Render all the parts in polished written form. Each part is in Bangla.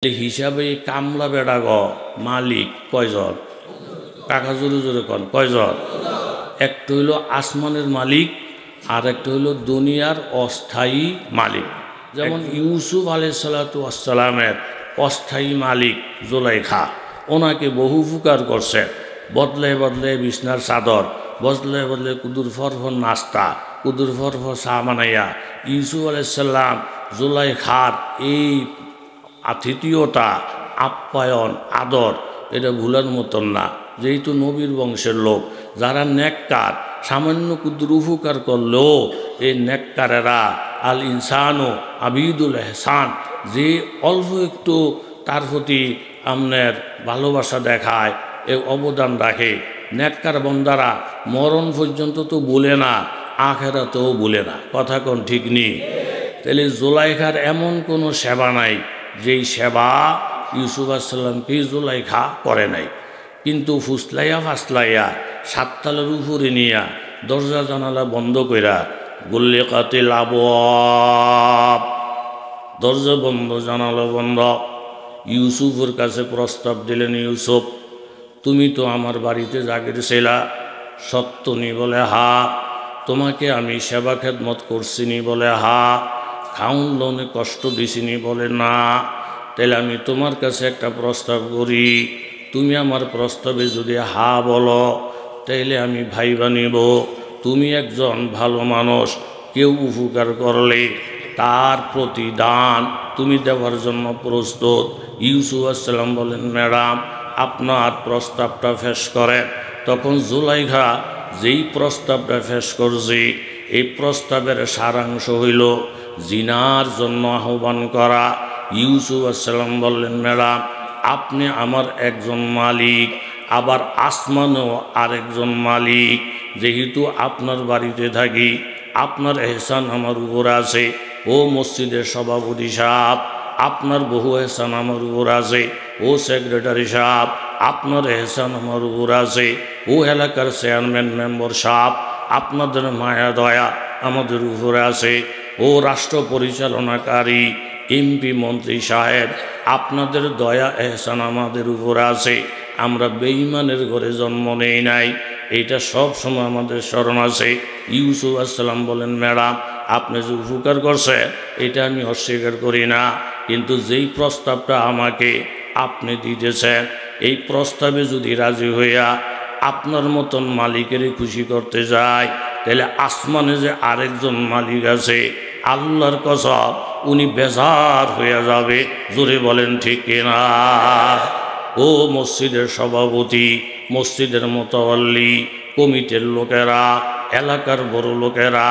হিসাবে কামলা বেড়া গ মালিক কয়জন? কাকা জোরে জোরে কন কয়জন? একটা হইল আসমানের মালিক আর একটা হইল দুনিয়ার অস্থায়ী মালিক। যেমন ইউসুফ আলাইহিসসালামের অস্থায়ী মালিক জুলাইখা, ওনাকে বহু উপকার করছে। বদলে বদলে বিছনার চাদর, বদলে বদলে কুদুর ফরফর নাস্তা, কুদুর ফরফর চা বানাইয়া ইউসুফ আলাইহিসসালাম জুলাইখার এই আতিথিয়তা, আপ্যায়ন, আদর এটা ভুলার মতন না। যেহেতু নবীর বংশের লোক, যারা নেককার, সামান্য কুদুর উপকার করলেও এই নেককারেরা আল ইনসানও আবিদুল এহসান, যে অল্প একটু তার প্রতি আপনার ভালোবাসা দেখায়, এ অবদান রাখে, নেককার বন্দারা মরণ পর্যন্ত তো বলে না, আখেরাতেও বলে না। কথা কোন ঠিক নেই? তাহলে জুলাইখার এমন কোনো সেবা নাই যেই সেবা ইউসুফ আলাইহিসসালামকে জুলাইখা করে নাই। কিন্তু ফুসলাইয়া ফাসলাইয়া সাততালের উপরে নিয়া দরজা জানালা বন্ধ কইরা গুল্লিকাতিল আবওয়াব, দরজা বন্ধ জানালা বন্ধ, ইউসুফের কাছে প্রস্তাব দিলেন, ইউসুফ তুমি তো আমার বাড়িতে জাগির ছিলা, সত্য নি? বলে হা। তোমাকে আমি সেবা খেদমত করছিনি? বলে হা। খাউন লোনে কষ্ট দিছিনি? বলে না। তাহলে আমি তোমার কাছে একটা প্রস্তাব করি, তুমি আমার প্রস্তাবে যদি হা বলো তাইলে আমি ভাইবা নিব তুমি একজন ভালো মানুষ, কেউ উপকার করলে তার প্রতিদান তুমি দেওয়ার জন্য প্রস্তুত। ইউসুফ আলাইহিসসালাম বলেন, ম্যাডাম আপনার প্রস্তাবটা পেশ করেন। তখন জুলাইখা যেই প্রস্তাবটা পেশ করছি, এই প্রস্তাবের সারাংশ হইল জিনার জন্য আহ্বান করা। ইউসুফ আলাইহিসসালাম বললেন, ম্যাডাম আপনি আমার একজন মালিক, আবার আসমানেও আরেকজন মালিক। যেহেতু আপনার বাড়িতে থাকি, আপনার এহসান আমার উপর আছে। ও মসজিদের সভাপতি সাহেব, আপনার বহু এহসান আমার উপর আছে। ও সেক্রেটারি সাহেব, আপনার এহসান আমার উপর আছে। ও এলাকার চেয়ারম্যান মেম্বার সাহেব, আপনাদের মায়া দয়া আমাদের উপরে আছে। ও রাষ্ট্র পরিচালনাকারী এমপি মন্ত্রী সাহেব, আপনাদের দয়া এহসান আমাদের উপর আছে। আমরা বেঈমানের ঘরে জন্ম নেই নাই, এইটা সব সময় আমাদের স্মরণ আছে। ইউসুফ আলাইহিসসালাম বলেন, ম্যাডাম আপনি যে উপকার করছে এটা আমি অস্বীকার করি না, কিন্তু যেই প্রস্তাবটা আমাকে আপনি দিতেছেন, এই প্রস্তাবে যদি রাজি হইয়া আপনার মতন মালিকেরই খুশি করতে যায়, তাহলে আসমানে যে আরেকজন মালিক আছে, আল্লাহর কসম উনি বেজার হয়ে যাবে। জোরে বলেন ঠিক কিনা? ও মসজিদের সভাপতি, মসজিদের মোতাওয়াল্লি, কমিটির লোকেরা, এলাকার বড় লোকেরা,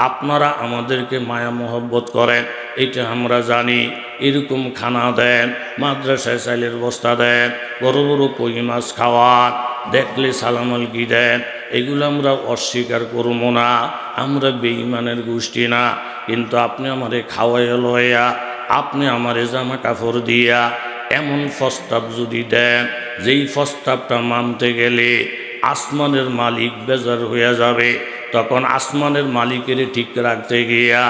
আপনারা আমাদেরকে মায়া মোহব্বত করেন, এটা আমরা জানি। এরকম খানা দেন, মাদ্রাসায় চাইলের বস্তা দেন, বড় বড় কই মাছ খাওয়ান, দেখলে সালামালকি দেন, এগুলো আমরা অস্বীকার করবো না, আমরা বেঈমানের গোষ্ঠী না। কিন্তু আপনি আমারে খাওয়াইয়া লইয়া, আপনি আমারে জামা কাপড় দিয়া এমন প্রস্তাব যদি দেন, যেই প্রস্তাবটা মানতে গেলে আসমানের মালিক বেজার হয়ে যাবে, তখন আসমানের মালিকের ঠিক রাখতে গিয়া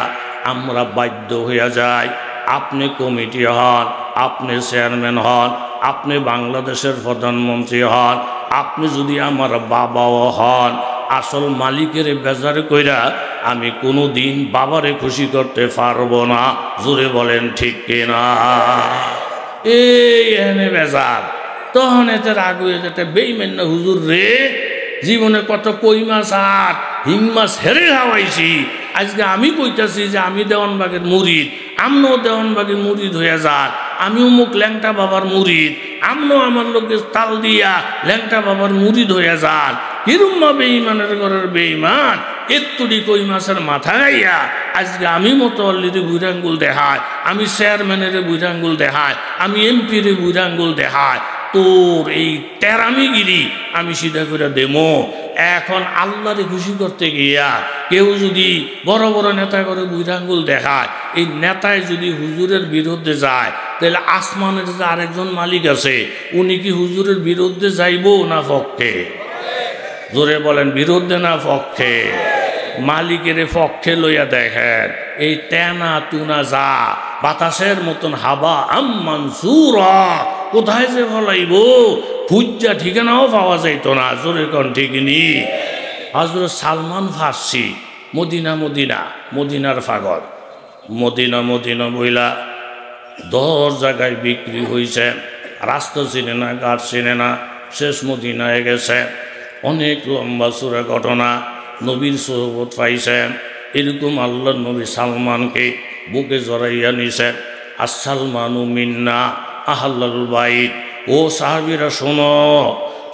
আমরা বাধ্য হয়ে যাই। আপনি কমিটি হন, আপনি চেয়ারম্যান হন, আপনি বাংলাদেশের প্রধানমন্ত্রী হন, আপনি যদি আমার বাবাও হন, আসল মালিকের বেজার কইরা আমি কোনো দিন বাবারে খুশি করতে পারবো না। জোরে বলেন ঠিক কিনা? এই এনে বেজার, তখন এতে রাগ হয়ে যেতে, বেইমান না হুজুর রে, জীবনে কত কই মাছ আর হিং মাছ হেরে খাওয়াইছি, আজকে আমি কইতাছি যে আমি দেওয়ানবাগের মুরিদ, আমরাও দেওয়ানবাগের মুরিদ হয়ে যাক, আমিও মুখ ল্যাংটা বাবার মুরিদ, আমরাও আমার লোককে তাল দিয়া ল্যাংটা বাবার মুরিদ হয়ে যান। হিরুম্মা বেঈমানের ঘরের বেঈমান, একটুটি কই মাছের মাথা গাইয়া আজকে আমি মোতাওয়াল্লির বুড়াঙ্গুল দেখায়, আমি চেয়ারম্যানের বুড়াঙ্গুল দেখায়, আমি এমপির বুড়াঙ্গুল দেখায়, তোর এই তেরামিগিরি আমি সিধা করে দেবো। এখন আল্লাহরে খুশি করতে গিয়া কেউ যদি বড় বড় নেতা করে বুড়াঙ্গুল দেখায়, এই নেতায় যদি হুজুরের বিরুদ্ধে যায়, তাহলে আসমানের যে আরেকজন মালিক আছে, উনি কি হুজুরের বিরুদ্ধে যাইব না পক্ষে? জোরে বলেন, বিরুদ্ধে না পক্ষে? মালিকের পক্ষে লইয়া দেখেন, এই তেনা তুনা যা বাতাসের মতন হাবা মানসুরা, কোথায় যে ফলাইব খুঁজা ঠিকানাও পাওয়া যাইত না। জোরে কোন ঠিক নি? হযরত সালমান ফার্সি মদিনা মদিনা মদিনার পাগল, মদিনা মদিনা বইলা 10 জায়গায় বিক্রি হয়েছে, রাস্তা চিনে না, ঘাট চিনে না, শেষ মদিনায় গেছে। অনেক লম্বা চূড়া ঘটনা, নবীর সোহবত পাইছেন। এরকম আল্লাহর নবী সালমানকে বুকে জড়াইয়া নিছেন। আসসালমানু মিন্না আহলাল বাইত। ও সাহাবীরা শোনো,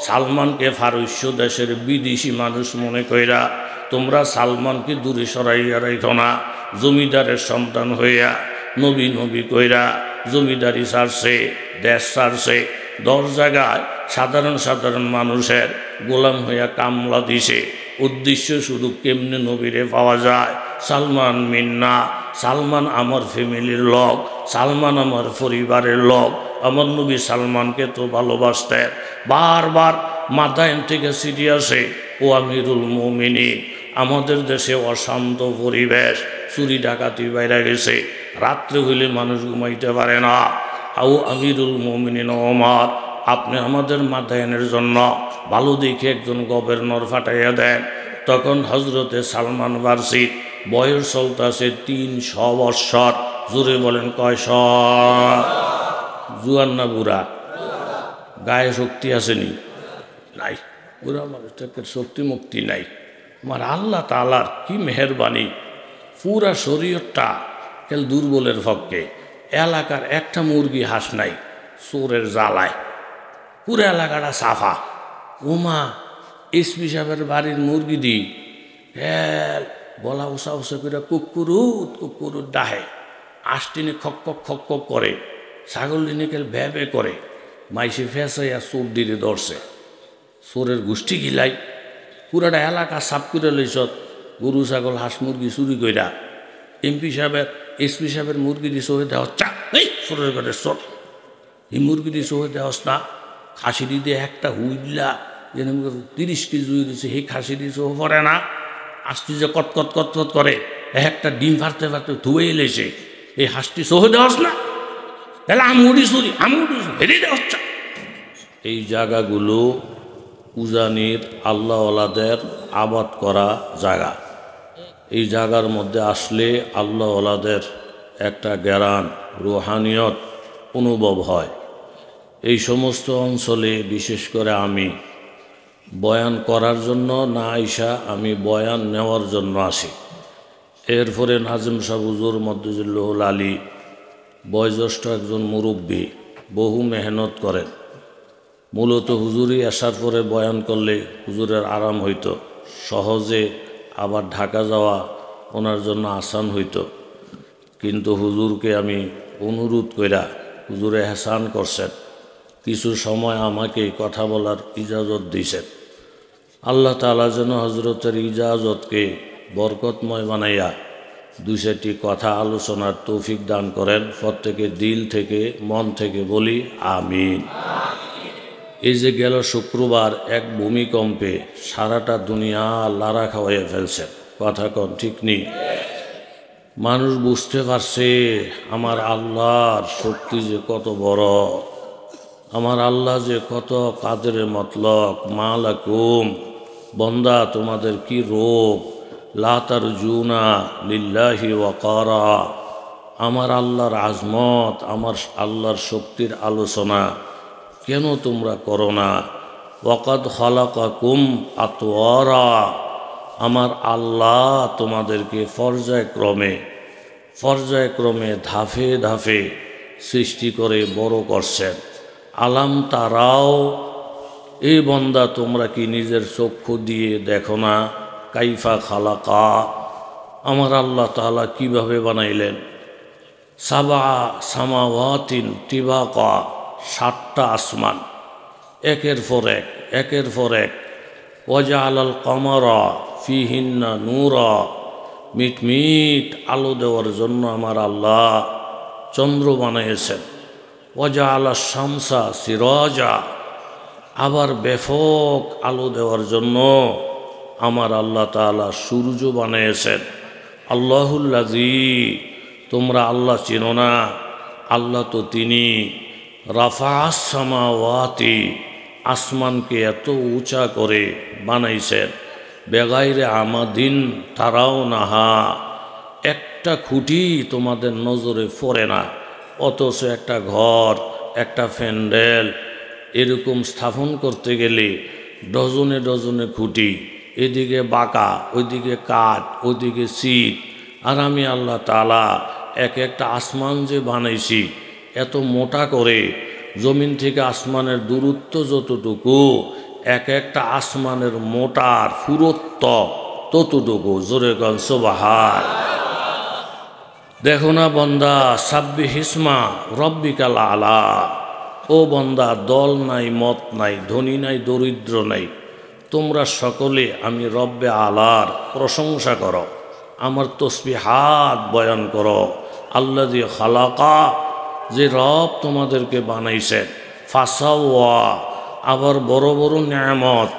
সালমানকে ফারস্য দেশের বিদেশি মানুষ মনে কইরা তোমরা সালমানকে দূরে সরাইয়া রাখো না। জমিদারের সন্তান হইয়া নবী নবী কইরা জমিদারি ছাড়ছে, দেশ ছাড়ছে, 10 জায়গায় সাধারণ সাধারণ মানুষের গোলাম হইয়া কামলা দিছে। উদ্দেশ্য শুধু কেমনে নবীরে পাওয়া যায়। সালমান মিন্না, সালমান আমার ফ্যামিলির লোক, সালমান আমার পরিবারের লোক। আমার নবী সালমানকে তো ভালোবাসতেন। বারবার মাদায়েন থেকে চিঠি আসে, ও আমিরুল মুমিনিন, আমাদের দেশে অশান্ত পরিবেশ, চুরি ডাকাতি বাইরে গেছে, রাত্রে হইলে মানুষ ঘুমাইতে পারে না। ও আমিরুল মুমিনিন ওমর, আপনি আমাদের মাদায়েনের জন্য ভালো দেখে একজন গভর্নর ফাটাইয়া দেন। তখন হজরতে সালমান ফার্সি বয়স চলতেছে 300 বৎসর। জোরে বলেন কয়শ? জুয়ান না বুড়া? গায়ে শক্তি আসেনি? নাই। বুড়া মানুষটার শক্তি মুক্তি নাই। আমার আল্লাহ তাআলার কি মেহেরবানি, পুরা শরীয়তটা কেল দুর্বলের পক্ষে। এলাকার একটা মুরগি হাঁস নাই চোরের জ্বালায়, পুরো এলাকাটা সাফা। ওমা এসপি সাহেবের বাড়ির মুরগি দি গলা উষা উষা করে কুকুরুত কুকুরুত ডাহে, আষ্টিনে খক খক খক খক করে, ছাগল দিনেকেল ভ্যা ভ্যা করে। মাইসে ফেঁসাইয়া চোর দিলে ধরছে, চোরের গোষ্ঠী গিলাই পুরাটা এলাকা সাফ করে লইছত। গরু ছাগল হাঁস মুরগি চুরি কইরা এমপি সাহেবের এসপি সাহেবের মুরগি দিয়ে চোহে দেওয়া চা, এই চোরের ঘরে চোর, এই মুরগি দিয়ে চোহে দেওয়াস না। খাসি দিয়ে একটা হুইলা যেন 30 কেজি হয়ে দিচ্ছে, সেই খাসি দিয়ে চোহ পড়ে না। হাঁসটি যে কটকট কটকট করে, একটা ডিম ফাটতে ফাটতে ধুয়ে এলেছে, এই হাঁসটি চোহে দেওয়াস না, তাহলে আমুড়ি চুরি আমুড়ি হেরে দেওয়াস। এই জায়গাগুলো উজানির আল্লাহওয়ালাদের আবাদ করা জায়গা। এই জায়গার মধ্যে আসলে আল্লাহওয়ালাদের একটা জ্ঞান রুহানিয়ত অনুভব হয়। এই সমস্ত অঞ্চলে বিশেষ করে আমি বয়ান করার জন্য না আইসা আমি বয়ান নেওয়ার জন্য আসি। এরপরে নাজিম সাহেব হুজুর মদ্দুজুল্লাহুল আলী বয়োজ্যেষ্ঠ একজন মুরব্বী, বহু মেহনত করেন। মূলত হুজুরি আসার পরে বয়ান করলে হুজুরের আরাম হইতো, সহজে আবার ঢাকা যাওয়া ওনার জন্য আসান হইতো। কিন্তু হুজুরকে আমি অনুরোধ কইরা হুজুরে হেসান করছেন, কিছু সময় আমাকে কথা বলার ইজাজত দিয়েছেন। আল্লাহ তাআলা যেন হজরতের ইজাজতকে বরকতময় বানাইয়া 2-4টি কথা আলোচনার তৌফিক দান করেন। প্রত্যেকে দিল থেকে মন থেকে বলি আমিন। এই যে গেল শুক্রবার এক ভূমিকম্পে সারাটা দুনিয়া লারা খাওয়াইয়া ফেলছেন, কথা কন ঠিক নেই? মানুষ বুঝতে পারছে আমার আল্লাহর শক্তি যে কত বড়, আমার আল্লাহ যে কত কাদের মতলব। মালাকুম, বন্দা তোমাদের কি রোগ, লা তারজুনা লিল্লাহি ওয়াকারা। আমার আল্লাহর আজমত, আমার আল্লাহর শক্তির আলোচনা কেন তোমরা করো না? ওয়াকাদ খালাকাকুম আতওয়ারা, আমার আল্লাহ তোমাদেরকে পর্যায়ক্রমে ধাপে ধাপে সৃষ্টি করে বড় করছেন। আলাম তারাও, এই বন্দা তোমরা কি নিজের চক্ষু দিয়ে দেখো না? কাইফা খালাকা, আমার আল্লাহ তাআলা কিভাবে বানাইলেন। সাবা সামাওয়াতিন তিবাকা, 7টা আসমান একের পর এক। ওয়াজআলাল কমারা ফিহিন্না নূরা, মিটমিট আলো দেওয়ার জন্য আমার আল্লাহ চন্দ্র বানিয়েছেন। ওয়াজআলাশ শামসা সিরাজা, আবার ব্যাপক আলো দেওয়ার জন্য আমার আল্লাহ তাআলা সূর্য বানিয়েছেন। আল্লাহুল্লাযী তোমরা আল্লাহ চিনো না? আল্লাহ তো তিনি রাফা'আস সামাওয়াতি, আসমানকে এত উঁচা করে বানাইছেন, বেগাইরে আমাদিন তারাও নাহা, একটা খুঁটি তোমাদের নজরে পড়ে না, অথচ একটা ঘর, একটা প্যান্ডেল এরকম স্থাপন করতে গেলে ডজনে ডজনে খুঁটি, এদিকে বাঁকা, ওইদিকে কাঠ, ওইদিকে সিট। আর আমি আল্লাহ তাআলা এক একটা আসমান যে বানাইছি এত মোটা করে, জমিন থেকে আসমানের দূরত্ব যতটুকু, এক একটা আসমানের মোটার পুরুত্ব ততটুকু। জোরে গন সুবহান। দেখো না বন্দা, সাব্বিহিসমা রব্বিকাল আলা। ও বন্দা, দল নাই, মত নাই, ধনী নাই, দরিদ্র নাই, তোমরা সকলে আমি রব্বে আলার প্রশংসা করো, আমার তসবিহাত বয়ান করো। আল্লাযী খালাকা, যে রব তোমাদেরকে বানাইছেন, ফাসাওয়া, আবার বড় বড় নেয়ামত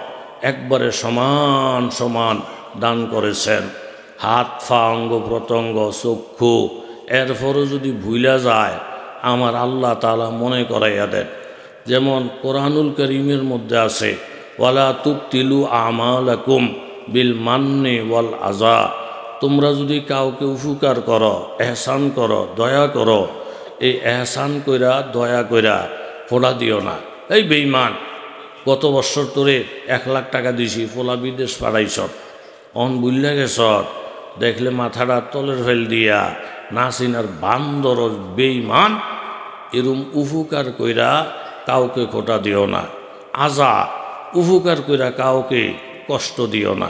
একবারে সমান সমান দান করেছেন। হাত, পা, অঙ্গ প্রত্যঙ্গ, চক্ষু, এরপরও যদি ভুলা যায় আমার আল্লাহ তাআলা মনে করাইয়া দেন। যেমন কোরআনুল কারীমের মধ্যে আছে, ওয়ালা তুবতিলু আমালাকুম বিল মান্নি ওয়াল আযা, তোমরা যদি কাউকে উপকার করো, এহসান করো, দয়া করো, এই এহসান কইরা দয়া কইরা ফোড়া দিও না। এই বেঈমান, গত বছর তোরে 1 লাখ টাকা দিছি, ফোলা বিদেশ পাঠাইছ, অন বুঝলে গেছ, দেখলে মাথাটা তলের ফেল দিয়া নাসিনার বান্দর বেঈমান। এরম উপকার কইরা কাউকে খোটা দিও না। আজা, উপকার কইরা কাউকে কষ্ট দিও না।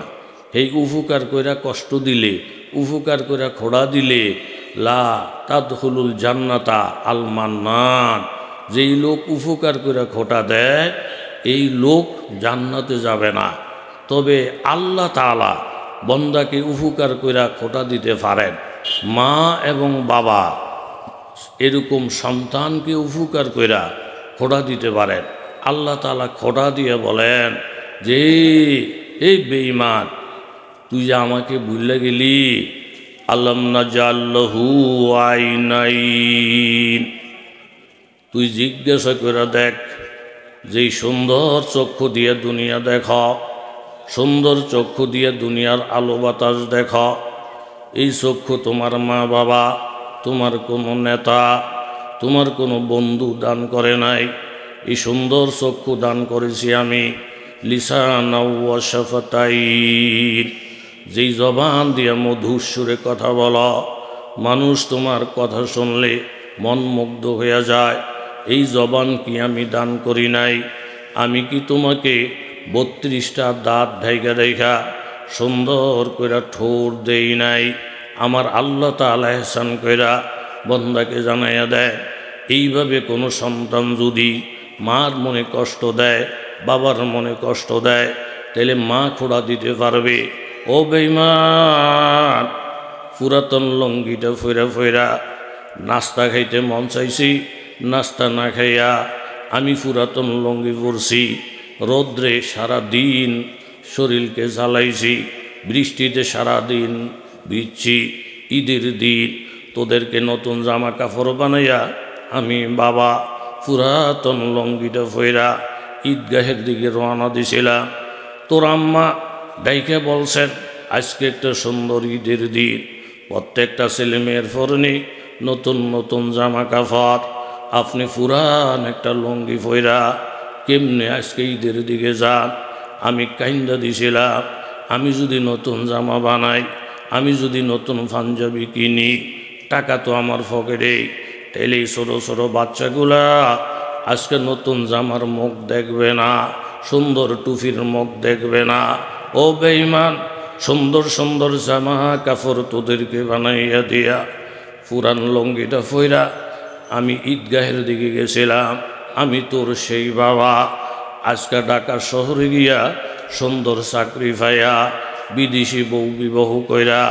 এই উপকার কইরা কষ্ট দিলে, উপকার কইরা খোড়া দিলে, লা তাদখুলুল জান্নাতা আল মান্নান, যেই লোক উপকার কইরা খোটা দেয় এই লোক জান্নাতে যাবে না। তবে আল্লাহ তাআলা বন্দাকে উপকার কইরা খোটা দিতে পারেন। মা এবং বাবা এরকম সন্তানকে উপকার কইরা খোটা দিতে পারেন। আল্লাহ তাআলা খোটা দিয়ে বলেন যে, এই বেঈমান, তুই যে আমাকে ভুলে গেলি, আলাম নাজাল্লাহু আইনাইন, তুই জিজ্ঞাসা করে দেখ, যেই সুন্দর চক্ষু দিয়ে দুনিয়া দেখ, সুন্দর চক্ষু দিয়ে দুনিয়ার আলো বাতাস দেখ, এই চক্ষু তোমার মা বাবা, তোমার কোনো নেতা, তোমার কোনো বন্ধু দান করে নাই। এই সুন্দর চক্ষু দান করেছি আমি। লিসানাও ওয়া শাফাতাইন, যেই জবান দিয়ে মধুর সুরে কথা বলো, মানুষ তোমার কথা শুনলে মন মুগ্ধ হয়ে যায়। এই জবান কি আমি দান করি নাই? আমি কি তোমাকে 32টা দাঁত ঢাইকা ঢাইকা সুন্দর কইরা ঠোঁট দেই নাই? আমার আল্লাহ তাআলা ইহসান কইরা বন্দাকে জানাইয়া দেয়। এইভাবে কোনো সন্তান যদি মার মনে কষ্ট দেয়, বাবার মনে কষ্ট দেয়, তাহলে মা খোড়া দিতে পারবে? ও বেঈমান, পুরাতন লঙ্গিটা ফইরা ফইরা নাস্তা খাইতে মন চাইছি, নাস্তা না খাইয়া আমি পুরাতন লঙ্গি পরছি, রৌদ্রে সারা দিন শরীরকে জ্বালাইছি, বৃষ্টিতে সারা দিন ভিজছি, ঈদের দিন তোদেরকে নতুন জামা কাপড় বানাইয়া আমি বাবা পুরাতন লঙ্গিটা ফইরা ঈদগাহের দিকে রওনা দিছিলাম। তোর আম্মা ডাইকে বলছেন, আজকে একটা সুন্দর ঈদের দিন, প্রত্যেকটা ছেলে মেয়ের পরনে নতুন নতুন জামা কাপড়, আপনি পুরান একটা লঙ্গি ফইরা কেমনে আজকে ঈদের দিকে যান? আমি কাইন্দা দিছিলাম, আমি যদি নতুন জামা বানাই, আমি যদি নতুন পাঞ্জাবি কিনি, টাকা তো আমার পকেটে, তাইলে এই ছোটো ছোটো বাচ্চাগুলা আজকে নতুন জামার মুখ দেখবে না, সুন্দর টুপির মুখ দেখবে না। ও বেঈমান, সুন্দর সুন্দর জামা কাপড় তোদেরকে বানাইয়া দিয়া পুরান লঙ্গিটা ফইরা আমি ঈদগাহের দিকে গেছিলাম। আমি তোর সেই বাবা, আজকে ঢাকা শহরে গিয়া সুন্দর চাকরি পাইয়া বিদেশি বউ বিবাহ কইরা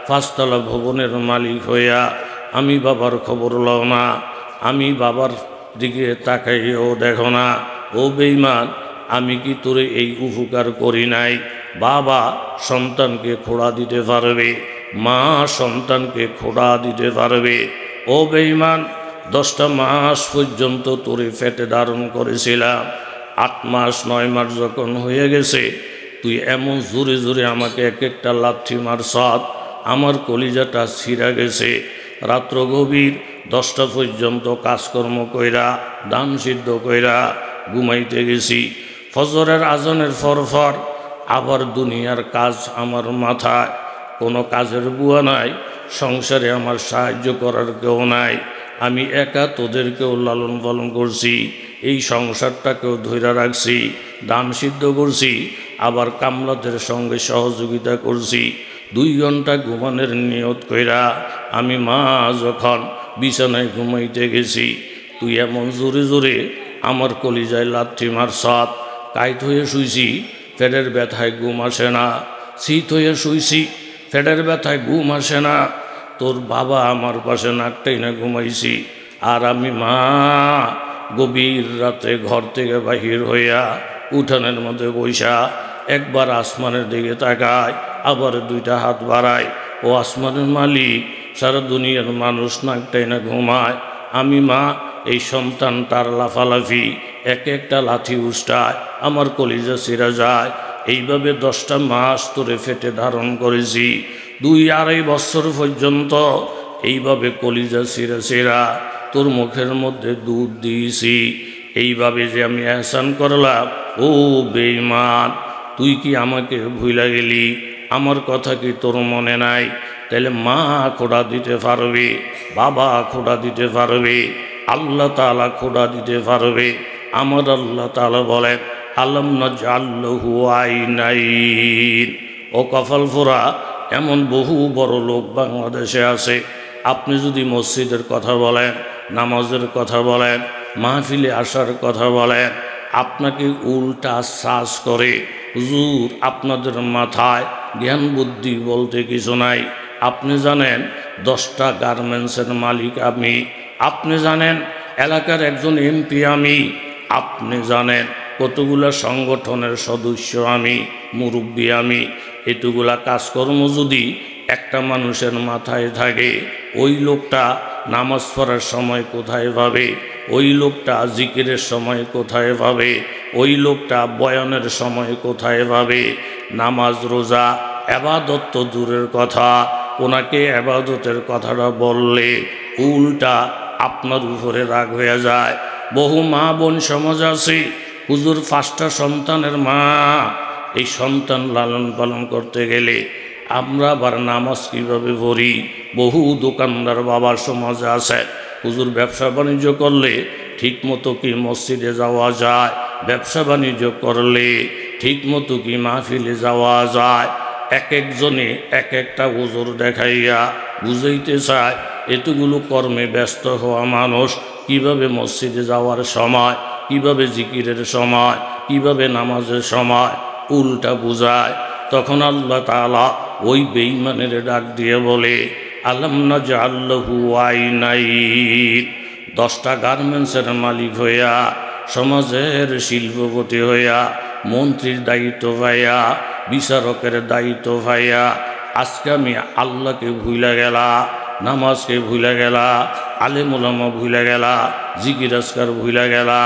5 তলা ভবনের মালিক হইয়া আমি বাবার খবর লও না, আমি বাবার দিকে তাকাইও দেখো না। ও বেঈমান, আমি কি তোরে এই উপকার করি নাই? বাবা সন্তানকে খোড়া দিতে পারবে? মা সন্তানকে খোঁড়া দিতে পারবে? ও বেঈমান, 10টা মাস পর্যন্ত তোরে পেটে ধারণ করেছিলাম। 8 মাস 9 মাস যখন হয়ে গেছে, তুই এমন জোরে জোরে আমাকে এক একটা লাথি মারছাত, আমার কলিজাটা ছিঁড়া গেছে। রাত্র গভীর 10টা পর্যন্ত কাজকর্ম কইরা দান সিদ্ধ কইরা ঘুমাইতে গেছি। ফজরের আজানের ফরফর আবার দুনিয়ার কাজ আমার মাথায়। কোনো কাজের বুয়া নাই, সংসারে আমার সাহায্য করার কেউ নাই। আমি একা তোদেরকেও লালন পালন করছি, এই সংসারটাকেও ধৈর্য রাখছি, দান সিদ্ধ করছি, আবার কামলাদের সঙ্গে সহযোগিতা করছি। 2 ঘন্টা ঘুমানোর নিয়ত কইরা আমি মা যখন বিছানায় ঘুমাইতে গেছি, তুই এমন জোরে জোরে আমার কলিজায় লাথি মারছাত। কাইত হয়ে শুইছি, পেটের ব্যথায় ঘুম আসে না। শীত হয়ে শুইছি, পেটের ব্যথায় ঘুম আসে না। তোর বাবা আমার পাশে নাকটাই না ঘুমাইছি, আর আমি মা গভীর রাতে ঘর থেকে বাহির হইয়া উঠানের মধ্যে বইসা একবার আসমানের দিকে তাকায়, আবার 2টা হাত বাড়ায়। ও আসমানের মালিক, সারা দুনিয়ার মানুষ নাকটাই না ঘুমায়, আমি মা এই সন্তানটার লাফালাফি এক একটা লাথি উষ্টায়, আমার কলিজা ছিঁড়া যায়। এইভাবে 10টা মাস তোরে ফেটে ধারণ করেছি, 2-2.5 বছর পর্যন্ত এইভাবে কলিজা ছিঁড়া ছিঁড়া তোর মুখের মধ্যে দুধ দিয়েছি। এইভাবে যে আমি এহসান করলাম, ও বেঈমান, তুই কি আমাকে ভুইলা গেলি? আমার কথা কি তোর মনে নাই? তাহলে মা খোঁড়া দিতে পারবে, বাবা খোঁড়া দিতে পারবে, আল্লাহ তাআলা খোঁড়া দিতে পারবে। আমার আল্লাহ তাআলা বলেন, আলাম নাজআল লাহু আইনাইন। ও কপাল ফোড়া, এমন বহু বড় লোক বাংলাদেশে আছে। আপনি যদি মসজিদের কথা বলেন, নামাজের কথা বলেন, মাহফিলে আসার কথা বলেন, আপনাকে উল্টা সাজ করে। হুজুর, আপনাদের মাথায় জ্ঞান বুদ্ধি বলতে কিছু নাই। আপনি জানেন 10টা গার্মেন্টসের মালিক আমি, আপনি জানেন এলাকার একজন এমপি আমি, আপনি জানেন কতগুলা সংগঠনের সদস্য আমি, মুরব্বী আমি। এতগুলা কাজকর্ম যদি একটা মানুষের মাথায় থাকে, ওই লোকটা নামাজ পড়ার সময় কোথায় পাবে? ওই লোকটা জিকিরের সময় কোথায় পাবে? ওই লোকটা বয়ানের সময় কোথায় পাবে? নামাজ রোজা ইবাদত তো দূরের কথা, ওনাকে ইবাদতের কথাটা বললে উল্টা আপনার উপরে রাগ হয়ে যায়। বহু মা বোন সমাজ আছে, হুজুর 5টা সন্তানের মা, এই সন্তান লালন পালন করতে গেলে আমরা আবার নামাজ কীভাবে পড়ি? বহু দোকানদার বাবার সমাজে আছে, হুজুর ব্যবসা বাণিজ্য করলে ঠিক মতো কি মসজিদে যাওয়া যায়? ব্যবসা বাণিজ্য করলে ঠিক মতো কি মাহফিলে যাওয়া যায়? এক একজনে এক একটা হুজুর দেখাইয়া বুঝাইতে চায় এতগুলো কর্মে ব্যস্ত হওয়া মানুষ কিভাবে মসজিদে যাওয়ার সময়, কিভাবে জিকিরের সময়, কিভাবে নামাজের সময় উল্টা বুঝায়। তখন আল্লাহ তাআলা ওই বেঈমানের ডাক দিয়ে বলে, আলাম নাজআল লাহু আইনাইন। 10টা গার্মেন্টসের মালিক হইয়া, সমাজের শিল্পপতি হইয়া, মন্ত্রীর দায়িত্ব পাইয়া, বিচারকের দায়িত্ব পাইয়া আজকে আমি আল্লাহকে ভুইলা গেলা, নামাজকে ভুইলা গেলা, আলেম ওলামা ভুইলা গেলা, জিকির আজকার ভুইলা গেলা।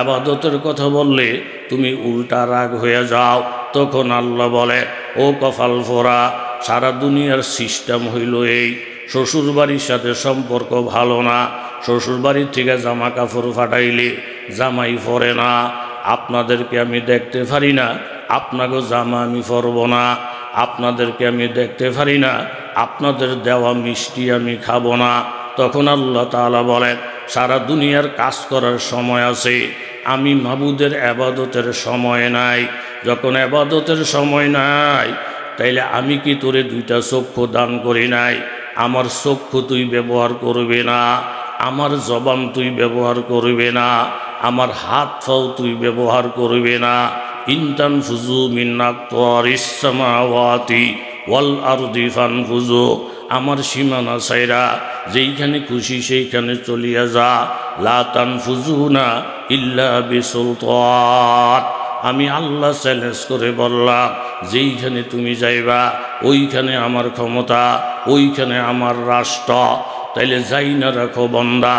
ইবাদতের কথা বললে তুমি উল্টা রাগ হয়ে যাও। তখন আল্লাহ বলে, ও কপাল ফোড়া, সারা দুনিয়ার সিস্টেম হইল এই, শ্বশুরবাড়ির সাথে সম্পর্ক ভালো না, শ্বশুরবাড়ির থেকে জামা কাপড় ফাটাইলে জামাই পরে না, আপনাদেরকে আমি দেখতে পারি না, আপনাকে জামা আমি পরব না, আপনাদেরকে আমি দেখতে পারি না, আপনাদের দেওয়া মিষ্টি আমি খাবো না। তখন আল্লাহ তাআলা বলেন, সারা দুনিয়ার কাজ করার সময় আছে, আমি মাবুদের ইবাদতের সময় নাই। যখন ইবাদতের সময় নাই, তাইলে আমি কি তোরে 2টা চক্ষু দান করি নাই? আমার চক্ষু তুই ব্যবহার করবে না, আমার জবান তুই ব্যবহার করবে না, আমার হাত পাও তুই ব্যবহার করবে না। ইনতান ফুজু মিন আকতারিস সামাওয়াতি ওয়াল আরদি ফানফুজু, আমার সীমানা ছাইরা যেইখানে খুশি সেইখানে চলিয়া যা। লা তানফুজুনা ইল্লা বিসুলতান, আমি আল্লাহ চ্যালেঞ্জ করে বললাম, যেইখানে তুমি যাইবা ওইখানে আমার ক্ষমতা, ওইখানে আমার রাষ্ট্র। তাইলে যাই না রাখো বন্দা,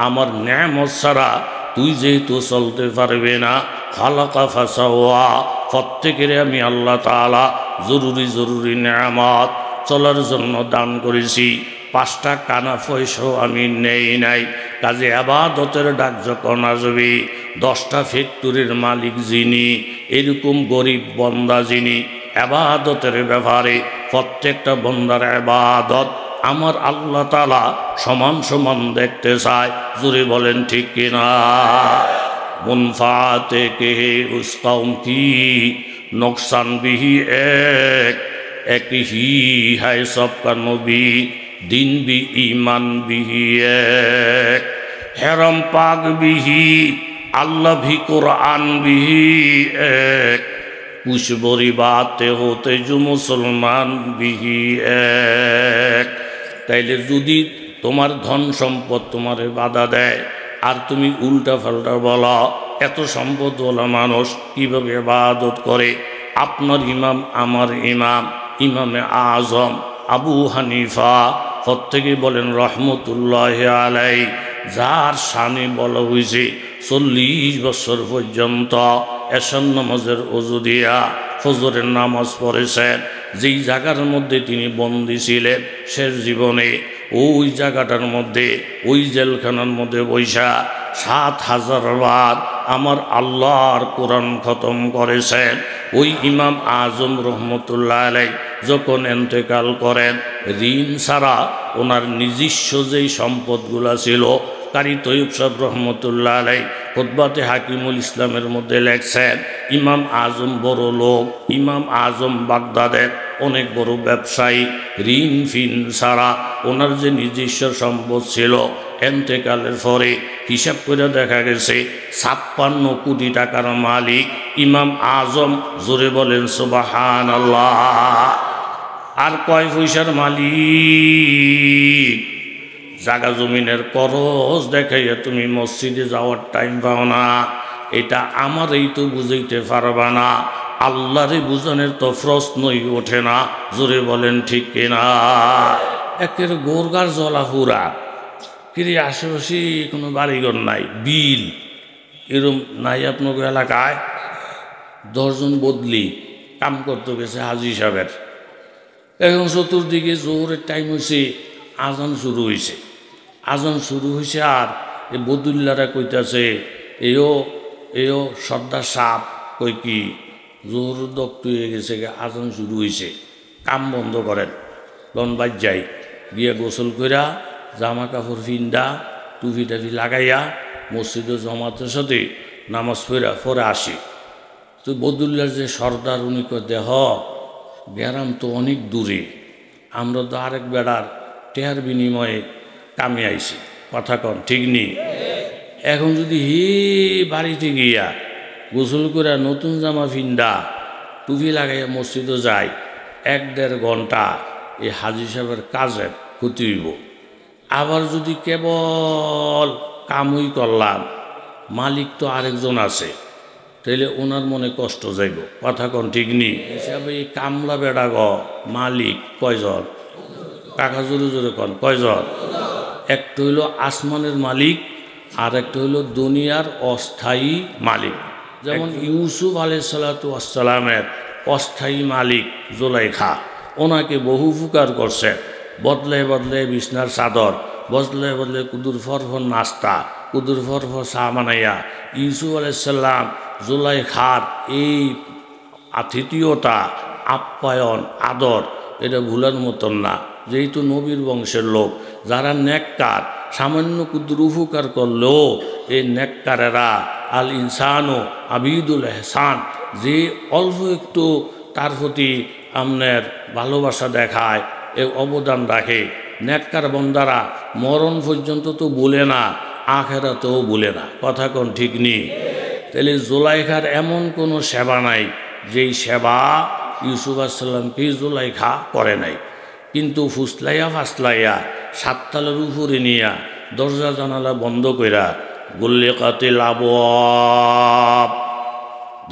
আমার নেয়ামত ছাড়া তুই যেহেতু চলতে পারবে না, খালাকা ফাসাওয়া, প্রত্যেকের আমি আল্লাহ তাআলা জরুরি জরুরি নেয়ামত চলার জন্য দান করেছি। 5টা কানা পয়সাও আমি নেই নাই। কাজে আবাদতের ডাক যখন আসবে, 10টা ফ্যাক্টরির মালিক যিনি, এরকম গরিব বন্দা যিনি, আবাদতের ব্যাপারে প্রত্যেকটা বন্দার আবাদত আমার আল্লাহ তাআলা সমান সমান দেখতে চায়। জোরে বলেন ঠিক কিনা? মুনফাতে কে উস কওম কি নুকসান বিহি এক ही है सबका नबी दिन भी ईमान भी एक हैरम पाक भी अल्लाह भी कुरान भी एक कुछ बुरी बातें होते जो मुसलमान भी एक। তাইলে যদি তোমার ধন সম্পদ তোমারে বাধা দেয় আর তুমি উল্টা পাল্টা বলো, এত সম্পদওয়ালা মানুষ কিভাবে ইবাদত করে? আপনার ইমাম, আমার ইমাম, ইমামে আজম আবু হানিফা প্রত্যেকে বলেন রহমতুল্লাহ আলাই, যার শানে বলা হয়েছে 40 বছর পর্যন্ত এশার নামাজের ওযু দিয়া ফজরের নামাজ পড়েছেন। যেই জায়গার মধ্যে তিনি বন্দী ছিলেন শেষ জীবনে, ওই জায়গাটার মধ্যে, ওই জেলখানার মধ্যে বৈশা 7000 বার আমার আল্লাহর কোরআন খতম করেছেন। ওই ইমাম আজম রহমতুল্লাহ আলাই যখন এন্তেকাল করেন, ঋণ ছাড়া ওনার নিজস্ব যেই সম্পদগুলা ছিল, কারি তৈয়ব সাহেব রহমতুল্লাহ আলাই খুতবাতে হাকিমুল ইসলামের মধ্যে লেখছেন, ইমাম আজম বড় লোক, ইমাম আজম বাগদাদের অনেক বড় ব্যবসায়ী, ঋণ ফিন ছাড়া ওনার যে নিজস্ব সম্পদ ছিল, এন্তেকালের পরে হিসাব করে দেখা গেছে 56 কোটি টাকার মালিক ইমাম আজম। জোরে বলেন সুবহানাল্লাহ। আর কয় পয়সার মালিক? জাগা জমিনের করজ দেখাইয়া তুমি মসজিদে যাওয়ার টাইম পাও না, এটা আমারই তো বুঝাইতে পারবা না, আল্লাহরে বুঝানোর তো প্রশ্নই ওঠে না। জোরে বলেন ঠিক কিনা? একের গোরগার জলাপুরা কিরে, আশেপাশে কোনো বাড়িঘর নাই, বিল এরম নাই আপনার এলাকায়? 10 জন বদলি কাম করতে গেছে হাজি সাহেবের। এখন চতুর্দিকে জোরের টাইম হয়েছে, আজান শুরু হয়েছে, আজান শুরু হয়েছে। আর এ বদুল্লারা কইতাছে, এও সর্দার সাপ কই কি জোর দক্ত হয়ে গেছে, আজান শুরু হয়েছে, কাম বন্ধ করেন, লনবাজ যাই গিয়া গোসল কইরা জামা কাপড় ফিন্দা টুপি টাপি লাগাইয়া মসজিদে জমাতের সাথে নামাজ পড়ে আসি। তো বদুল্লার যে সর্দার, উনি কয় দেহ গ্যারাম তো অনেক দূরে, আমরা তো আরেক বেড়ার টেহার বিনিময়ে কামে আইছি, কথা কন ঠিক নেই? এখন যদি বাড়িতে গিয়া গোসল করে নতুন জামা ফিন্দা টুপি লাগাইয়া মসজিদে যায়, 1-1.5 ঘন্টা এই হাজি সাহেবের কাজের ক্ষতি হইব। আবার যদি কেবল কামই করলাম, মালিক তো আরেকজন আছে, তাইলে ওনার মনে কষ্ট যাইব, কথা কন ঠিক নেই? হিসাবে এই কামলা বেড়া মালিক কয়জন? কাকা জোরে জোরে কন কয়জন? একটা হইল আসমানের মালিক, আর একটা হইল দুনিয়ার অস্থায়ী মালিক। যেমন ইউসুফ আলাইহিস সালাতু ওয়াস সালামের অস্থায়ী মালিক জুলাইখা, ওনাকে বহু উপকার করছে, বদলে বদলে বিছনার চাদর, বদলে বদলে কুদুর ফরফর নাস্তা, কুদুর ফরফর চা বানাইয়া ইউসুফ আলাইহিস সালাম জুলাইখার এই আতিথিয়তা, আপ্যায়ন, আদর, এটা ভুলার মতন না। যেহেতু নবীর বংশের লোক, যারা নেককার, সামান্য কুদুর উপকার করলেও এই নেককারেরা আল ইনসানও আবিদুল এহসান, যে অল্প একটু তার প্রতি আপনার ভালোবাসা দেখায়, এ অবদান রাখে, নেককার বন্দারা মরণ পর্যন্ত তো বলে না, আখেরাতেও বলে না, কথা কোন ঠিক নেই? তাহলে জুলাইখার এমন কোনো সেবা নাই যেই সেবা ইউসুফ আলাইহিস সালামকে জুলাইখা করে নাই। কিন্তু ফুসলাইয়া ফাসলাইয়া 7 তলার উপরে নিয়া দরজা জানালা বন্ধ কইরা গুল্লিকাতিল আবওয়াব,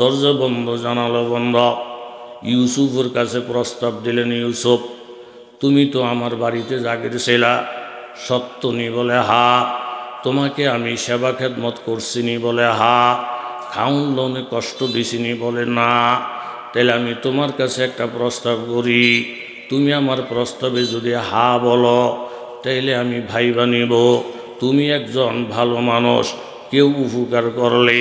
দরজা বন্ধ, জানালা বন্ধ। ইউসুফের কাছে প্রস্তাব দিলেন, ইউসুফ তুমি তো আমার বাড়িতে জাগির ছিলা, সত্য নি? বলে হা। তোমাকে আমি সেবা খেদমত করছিনি? বলে হা। খাউন লোনে কষ্ট দিছিনি? বলে না। তাহলে আমি তোমার কাছে একটা প্রস্তাব করি, তুমি আমার প্রস্তাবে যদি হা বলো তাইলে আমি ভাইবা নিব তুমি একজন ভালো মানুষ। কেউ উপকার করলে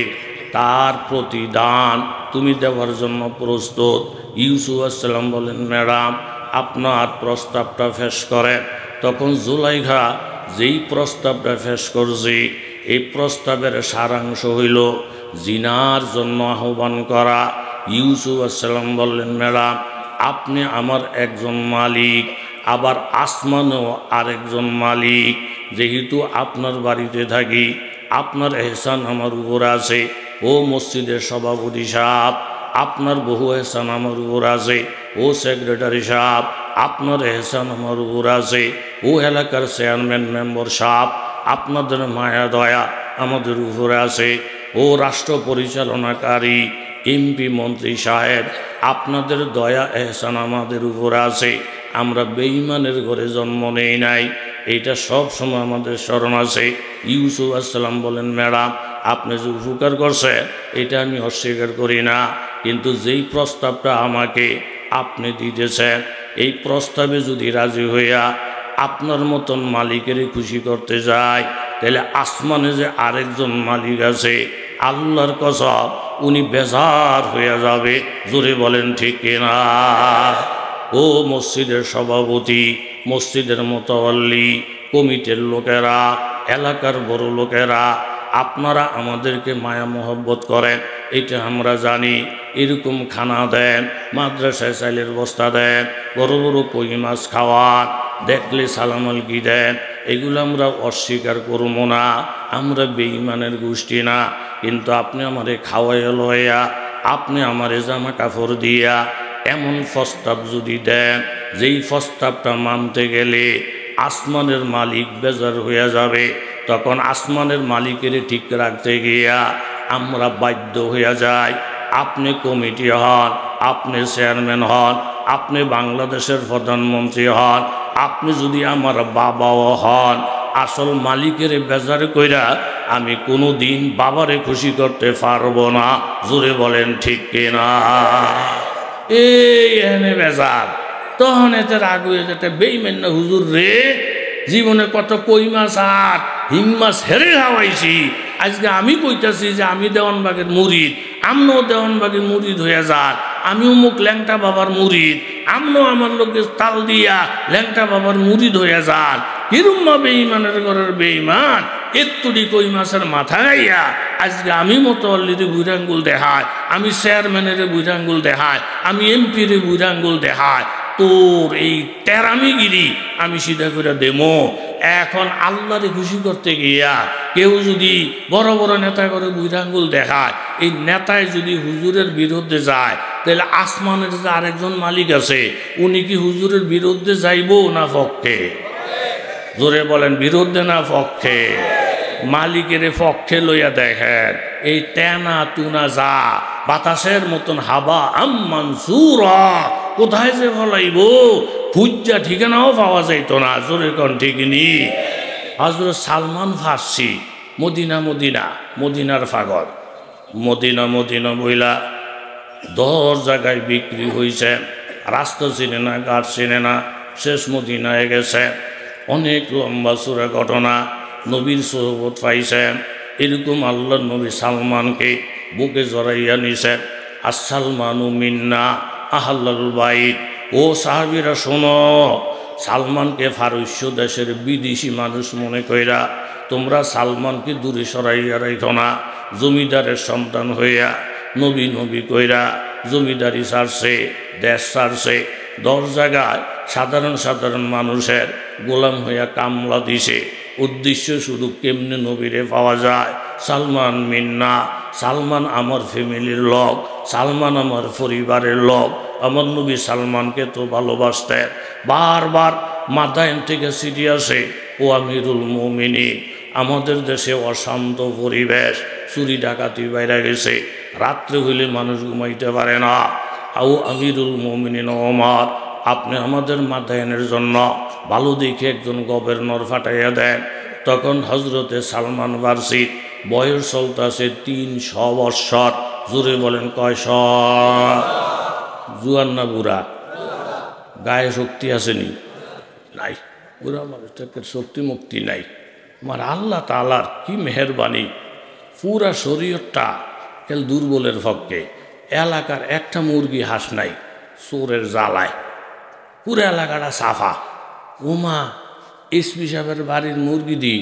তার প্রতিদান তুমি দেওয়ার জন্য প্রস্তুত। ইউসুফ আসসালাম বলেন, ম্যাডাম আপনার প্রস্তাবটা পেশ করেন। তখন জুলাইখা যেই প্রস্তাবটা পেশ করছি, এই প্রস্তাবের সারাংশ হইল জিনার জন্য আহ্বান করা। ইউসুফ আসসালাম বললেন, ম্যাডাম আপনি আমার একজন মালিক, আবার আসমানেও আরেকজন মালিক। যেহেতু আপনার বাড়িতে থাকি, আপনার এহসান আমার উপর আছে। ও মসজিদের সভাপতি সাহেব, আপনার বহু এহসান আমার উপর আছে। ও সেক্রেটারি সাহেব, আপনার এহসান আমার উপর আছে। ও এলাকার চেয়ারম্যান মেম্বার সাহেব, আপনাদের মায়া দয়া আমাদের উপরে আছে। ও রাষ্ট্র পরিচালনাকারী এমপি মন্ত্রী সাহেব, আপনাদের দয়া এহসান আমাদের উপর আছে। আমরা বেঈমানের ঘরে জন্ম নেই নাই, এইটা সব সময় আমাদের স্মরণ আছে। ইউসুফ আসসালাম বলেন, ম্যাডাম আপনি যে উপকার করছে এটা আমি অস্বীকার করি না, কিন্তু যেই প্রস্তাবটা আমাকে আপনি দিতেছেন, এই প্রস্তাবে যদি রাজি হইয়া আপনার মতন মালিকেরই খুশি করতে যায়, তাহলে আসমানে যে আরেকজন মালিক আছে আল্লাহর কসম উনি বেজার হয়ে যাবে। জোরে বলেন ঠিক কিনা? ও মসজিদের সভাপতি, মসজিদের মোতাওয়াল্লি, কমিটির লোকেরা, এলাকার বড় লোকেরা, আপনারা আমাদেরকে মায়া মোহব্বত করেন, এটা আমরা জানি। এরকম খানা দেন, মাদ্রাসায় চাইলের বস্তা দেন, বড় বড় কই মাছ খাওয়ান, দেখলে সালাম আলকি দেন, এগুলো আমরা অস্বীকার করব না। আমরা বেঈমানের গোষ্ঠী না। কিন্তু আপনি আমারে খাওয়াইয়া লইয়া, আপনি আমারে জামা কাপড় দিয়া এমন প্রস্তাব যদি দেন, যেই প্রস্তাবটা মানতে গেলে আসমানের মালিক বেজার হয়ে যাবে, তখন আসমানের মালিকের ঠিক রাখতে গিয়া আমরা বাধ্য হয়ে যাই। আপনি কমিটি হন, আপনি চেয়ারম্যান হন, আপনি বাংলাদেশের প্রধানমন্ত্রী হন, আপনি যদি আমার বাবাও হন, আসল মালিকের বেজার কইরা আমি কোনো দিন বাবারে খুশি করতে পারবো না। জোরে বলেন ঠিক কিনা? এই এনে বেজার, তখন এতে রাগ হয়ে যেতে, বেইমেন না হুজুর রে, জীবনে কত কই মাছ আর হিং মাছ হেরে খাওয়াইছি, আজকে আমি কইতাছি যে আমি দেওয়ানবাগের মুরিদ, আমরাও দেওয়ানবাগের মুরিদ হয়ে যাক, আমিও মুখ ল্যাংটা বাবার মুরিদ, আমরাও আমার লোকের তাল দিয়া ল্যাংটা বাবার মুরিদ হয়ে যান। কিরুম্মা বেঈমানের ঘরের বেঈমান, এত্তুটি কই মাছের মাথা গাইয়া আজকে আমি মোতাওয়াল্লিরে বুড়াঙ্গুল দেখায়, আমি চেয়ারম্যানের বুড়াঙ্গুল দেখায়, আমি এমপির বুড়াঙ্গুল দেখায়। তোর এই তেরামিগিরি আমি সিধা করে দেবো। এখন আল্লাহরে খুশি করতে গিয়া কেউ যদি বড় বড় নেতা করে বুড়াঙ্গুল দেখায়, এই নেতায় যদি হুজুরের বিরুদ্ধে যায়, তাহলে আসমানের যে আরেকজন মালিক আছে উনি কি হুজুরের বিরুদ্ধে যাইব না পক্ষে? জোরে বলেন, বিরুদ্ধে না পক্ষে? মালিকের পক্ষে লইয়া দেখেন, এই তেনা তুনা যা বাতাসের মতন হাবা মানসুরা কোথায় যে ফলাইব, খুঁজা ঠিকানাও পাওয়া যাইত না। জোরে কোন ঠিক নি? হযরত সালমান ফার্সি মদিনা মদিনা মদিনার পাগল, মদিনা মদিনা বইলা 10 জায়গায় বিক্রি হয়েছে, রাস্তা চিনে না, ঘাট চিনে না, শেষ মদিনায় গেছে। অনেক লম্বা চূড়া ঘটনা, নবীর সোহবত পাইছেন। এরকম আল্লাহর নবী সালমানকে বুকে জড়াইয়া নিছেন। আর সালমানু মিন্না আহাল্লাল বাইত। ও সাহাবীরা শোনো, সালমানকে ফারস্য দেশের বিদেশি মানুষ মনে কইরা তোমরা সালমানকে দূরে সরাইয়া রাখো না। জমিদারের সন্তান হইয়া নবী নবী কইরা জমিদারি ছাড়ছে, দেশ ছাড়ছে, 10 জায়গায় সাধারণ সাধারণ মানুষের গোলাম হইয়া কামলা দিছে। উদ্দেশ্য শুধু কেমনে নবীরে পাওয়া যায়। সালমান মিন্না, সালমান আমার ফ্যামিলির লোক, সালমান আমার পরিবারের লোক। আমার নবী সালমানকে তো ভালোবাসতেন। বারবার মাদায়েন থেকে চিঠি আসে, ও আমিরুল মুমিনিন, আমাদের দেশে অশান্ত পরিবেশ, চুরি ডাকাতি বাইরে গেছে, রাত্রে হইলে মানুষ ঘুমাইতে পারে না। আউ আমিরুল মুমিনিন ওমর, আপনি আমাদের মাদায়নের জন্য ভালো দেখে একজন গভর্নর ফাটাইয়া দেন। তখন হজরতে সালমান ফার্সি বয়স চলতেছে 300 বৎসর। জোরে বলেন কয়শ? জুয়ান না বুড়া? গায়ে শক্তি আসেনি? নাই। বুড়া মানুষটাকে শক্তি মুক্তি নাই। আমার আল্লাহ তাআলার কি মেহেরবানি, পুরা শরীয়তটা কেল দুর্বলের পক্ষে। এলাকার একটা মুরগি হাঁস নাই চোরের জ্বালায়, পুরো এলাকাটা সাফা। ওমা এসপি সাহেবের বাড়ির মুরগি দি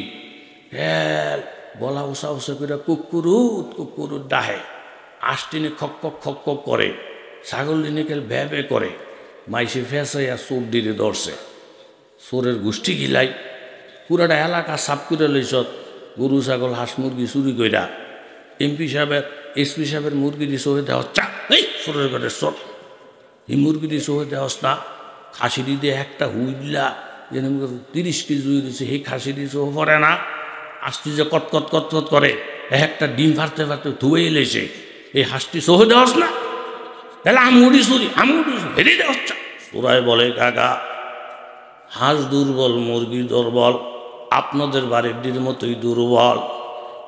হেল বলা উষা উষা করে কুকুরুত ডাহে, আষ্টিনে খক খক করে, ছাগল দিনে কেল ভ্যা ভ্যা করে। মাইসে ফেঁসাইয়া চোর দিতে ধরছে, চোরের গোষ্ঠী গিলাই পুরাটা এলাকা সাফ করে লইছত। গরু ছাগল হাঁস মুরগি চুরি কইরা এমপি সাহেবের এসপি সাহেবের মুরগি দিয়ে চোহে দেওয়া চা এই চোরের ঘরে চোর, এই মুরগি দিয়ে চোহে দেওয়াস না। খাসি দিয়ে একটা হুইলা যেন 30 কেজি জুই দিচ্ছে, সেই খাসি দিয়ে চোহ পড়ে না। আস্তি যে কটকট করে, একটা ডিম ফাড়তে ধুয়ে এলেছে, এই হাঁসটি চোহে দেওয়াস না। তাহলে আমুড়ি চুরি হেরে দেওয়াস চা। চোরাই বলে কাকা হাঁস দুর্বল মুরগি দুর্বল, আপনাদের বাড়ির মতোই দুর্বল।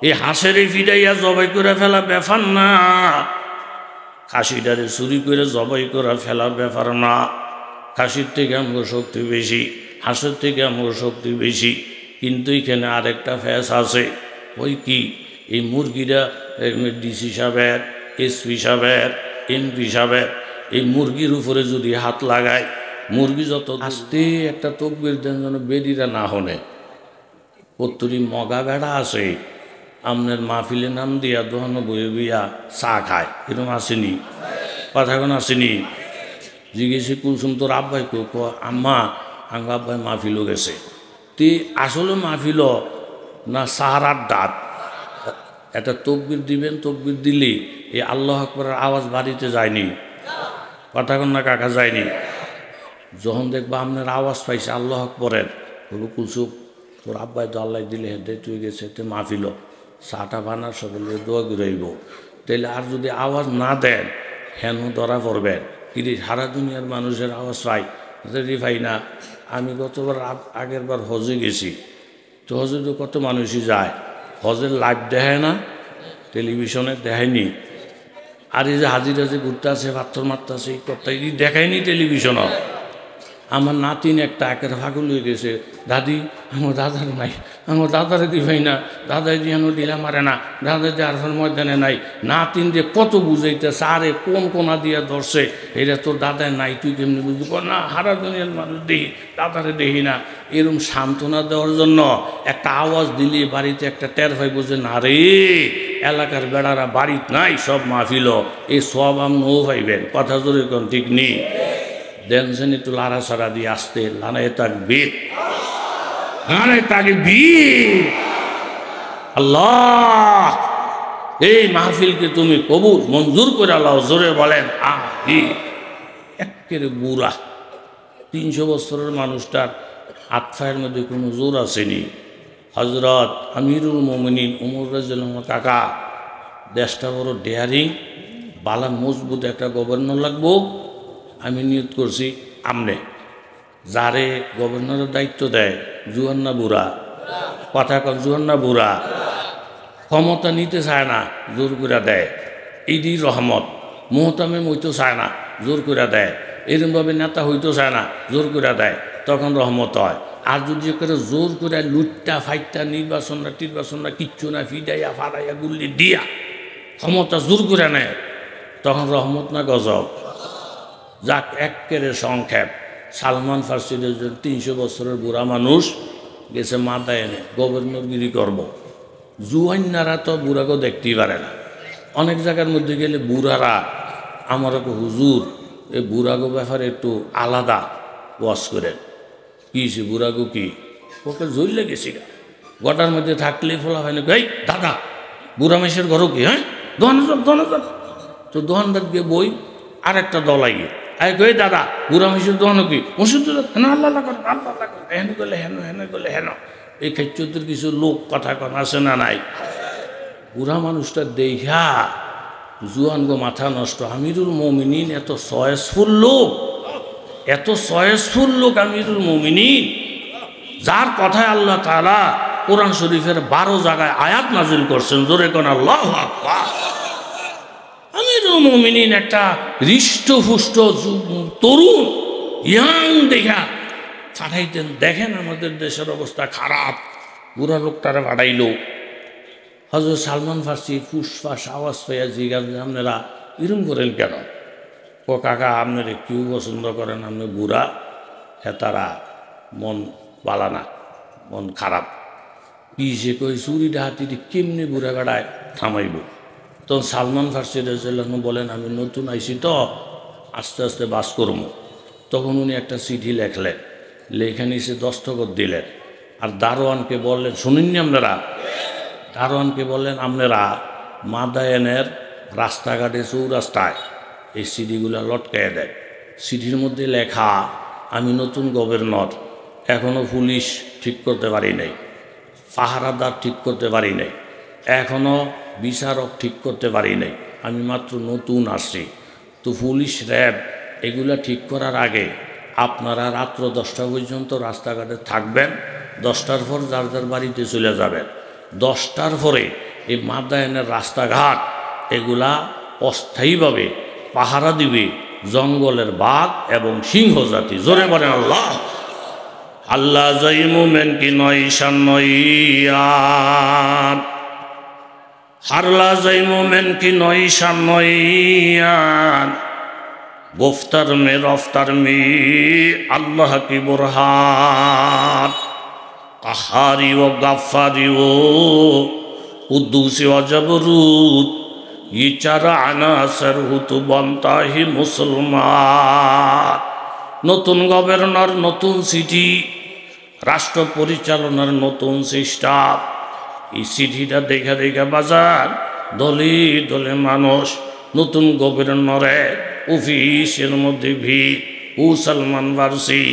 এই হাঁসের ফিরাইয়া জবাই করে ফেলা ব্যাপার না, খাসিটারে চুরি করে জবাই করে ফেলা ব্যাপার না। খাসির থেকে আমার শক্তি বেশি, হাঁসের থেকে আমার শক্তি বেশি। কিন্তু এখানে আরেকটা ফ্যাস আছে। ওই কি, এই মুরগিরা ডিসি সাহেবের, এসপি সাহেবের, এমপি সাহেবের এই মুরগির উপরে যদি হাত লাগায়, মুরগি যত আস্তে একটা তকবির দেন যেন বেদিরা না হনে। কত্তরি মগা বেড়া আছে আপনার মাহফিলে নাম দিয়া দোহানো বয়ে বিয়া চা খায়, এরকম আসেনি? কথা কোন আসেনি? জিজ্ঞেসি কুলসুম তোর আব্বাই কো, আম্মা আঙ্গ আব্বাই মাহফিলও গেছে। তি আসলে মাহফিল না সাহারার ডাক? একটা তকবির দিবেন, তকবির দিলে এই আল্লাহ আকবরের আওয়াজ বাড়িতে যায়নি? কথা কোন না কাকা যায়নি? যখন দেখবা আপনার আওয়াজ পাইছে আল্লাহ আকবরের, কুলসুম তোর আব্বাই তো আল্লাহ দিলে হেঁটে তুই গেছে, তে মাহফিল চাটা বানার সকলে দোয়া ঘুরাইব। তাইলে আর যদি আওয়াজ না দেন হেন ধরা পড়বেন। কিন্তু সারা দুনিয়ার মানুষের আওয়াজ পাই, যদি পাই না। আমি গতবার আগের বার হজে গেছি, তো হজে তো কত মানুষই যায়, হজের লাইভ দেখায় না, টেলিভিশনে দেখায়নি। আর এই যে হাজিরা যে ঘুরতে আছে, পাথর মারতে আছে, এই কথা দেখায়নি টেলিভিশনও। আমার নাতিন একটা একের ফাগুল হয়ে গেছে, দাদি আমার দাদার নাই, আমার দাদারে দিবাই না, দাদাই দিয়ে দিলা মারে না, দাদাই দিয়ে আরফার ময়দানে নাই। নাতিন যে কত বুঝাইতেছে, আরে কোন কোনা দিয়া ধরছে, এটা তোর দাদায় নাই, তুই কেমনি বুঝবি? না হারা দুনিয়ার মানুষ দেখি, দাদারে দেখি না। এরকম সান্ত্বনা দেওয়ার জন্য একটা আওয়াজ দিলে বাড়িতে একটা টের ভাই বোঝে না রে, এলাকার বেড়ারা বাড়িতে নাই, সব মাহফিল, এই সব আমনও পাইবেন। কথা জোরে কোন ঠিক নেই? দেখছেন একটু লাড়া ছাড়া দিয়ে আসতে, লানায় তাকবীর, লানায় তাকবীর। আল্লাহ এই মাহফিলকে তুমি কবুল মঞ্জুর করে আল্লাহ জোরে বলেন আমিন। একেবারে বুড়া 300 বছরের মানুষটার হাত ফায়ের মধ্যে কোনো জোর আসেনি। হজরত আমিরুল মুমিনিন ওমর রাদিয়াল্লাহু কাকা, দেশটা বড় ডেয়ারিং, বালা মজবুত একটা গভর্নর লাগবো। আমি নিয়ত করছি আমনে যারে গভর্নরের দায়িত্ব দেয়, জুয়ান না বুড়া? কথা কন, জুয়ান না বুড়া? ক্ষমতা নিতে চায় না, জোর করে দেয়, এইটি রহমত। মোহতামে মইতে চায় না, জোর করে দেয়। এরকমভাবে নেতা হইতে চায় না, জোর করে দেয়, তখন রহমত হয়। আর যদি করে জোর করে লুটটা ফাইটটা নির্বাচন না কিচ্ছু না, ফিডাইয়া ফাড়াইয়া গুল্লি দিয়া ক্ষমতা জোর করে নেয়, তখন রহমত না গজব? যাক একেবারে সংক্ষেপ, সালমান ফার্সির 300 বছরের বুড়া মানুষ গেছে মাথায় এনে গভর্নরগিরি করব। জুয়ান্নারা তো বুড়াকেও দেখতেই পারে না। অনেক জায়গার মধ্যে গেলে বুড়ারা আমার হুজুর এই বুড়াগো ব্যাপারে একটু আলাদা ওয়াশ করেন। কী সে বুড়াগো কি ওকে জ্বললে গেছি গা, গোটার মধ্যে থাকলে ফোলা হয় না, এই দাদা বুড়া মেশের ঘরও কি, হ্যাঁ দোহান তো দোহানদার গিয়ে বই আর একটা দলাই গিয়ে আয় কই দাদা বুড়া মেশের দোহানো কি, ওষুধ হেন আল্লাহ হেন গেলে হেন হেন গেলে হেন। এই খেচ্চুদের কিছু লোক কথা কন আছে না নাই? বুড়া মানুষটা দেখা জুয়ান গো মাথা নষ্ট। আমিরুল মুমিনিন এত চয়েসফুল লোক, এত চয়েসফুল লোক আমিরুল মুমিনিন, যার কথায় আল্লাহ তাআলা কোরআন শরীফের 12 জায়গায় আয়াত নাজিল করছেন। জোরে কোন আল্লাহু আকবার। আমিরুল মুমিনিন একটা হৃষ্টপুষ্ট তরুণ ইয়াং দেখা পাঠাইতেন। দেখেন আমাদের দেশের অবস্থা খারাপ, বুড়া লোকটারে পাঠাইল। হযরত সালমান ফার্সি ফুসফাস আওয়াজ পেয়ে জিজ্ঞাসা, আপনারা এরম করেন কেন? ও কাকা, আপনারা কেউ পছন্দ করেন, আপনি বুড়া, হেতারা মন বালানা, মন খারাপ। পিছে কই চুরি ডাহাতি কেমনি বুড়া বেড়ায় থামাইব? তখন সালমান ফার্সি রাদিয়াল্লাহু বলেন, আমি নতুন আইছি তো, আস্তে আস্তে বাস করবো। তখন উনি একটা চিঠি লেখলেন, লেখা নিচে দস্তখত দিলেন। আর দারোয়ানকে বললেন, শুনেননি আপনারা? দারোয়ানকে বললেন, আপনারা মাদায়েনের রাস্তাঘাটে চৌরাস্তায় এই সিডিগুলো লটকাইয়া দেয়। সিডির মধ্যে লেখা, আমি নতুন গভর্নর, এখনও পুলিশ ঠিক করতে পারি নাই, পাহারাদার ঠিক করতে পারি নাই, এখনও বিচারক ঠিক করতে পারি নাই, আমি মাত্র নতুন আসছি। তো পুলিশ র্যাব এগুলা ঠিক করার আগে আপনারা রাত্র 10টা পর্যন্ত রাস্তাঘাটে থাকবেন, 10টার পর যার যার বাড়িতে চলে যাবেন। 10টার পরে এই মাদায়েনের রাস্তাঘাট এগুলা অস্থায়ীভাবে পাহারা দিবে জঙ্গলের বাঘ এবং সিংহ জাতি। জোরে বলেন আল্লাহ। আল্লাহ জয় মুমেন কি নয় শান্নইয়ান, হারলা জয় মুমেন কি নয় শান্নইয়ান, গুফতার মে রফতার মে আল্লাহ কি বুরহান, কাহারি ও গাফারি ও কুদ্দুসি ও জবরুত, ये चार আনাসার হুতু বন্তাহি মুসলমান। নতুন গভর্নর, নতুন সিটি, রাষ্ট্র পরিচালনার নতুন সিস্টেম। এই সিটিটা দেখা দেখা বাজার দলে দলে মানুষ নতুন গভর্নরের অফিসের মধ্যে ভিড়। ও সালমান ফার্সি,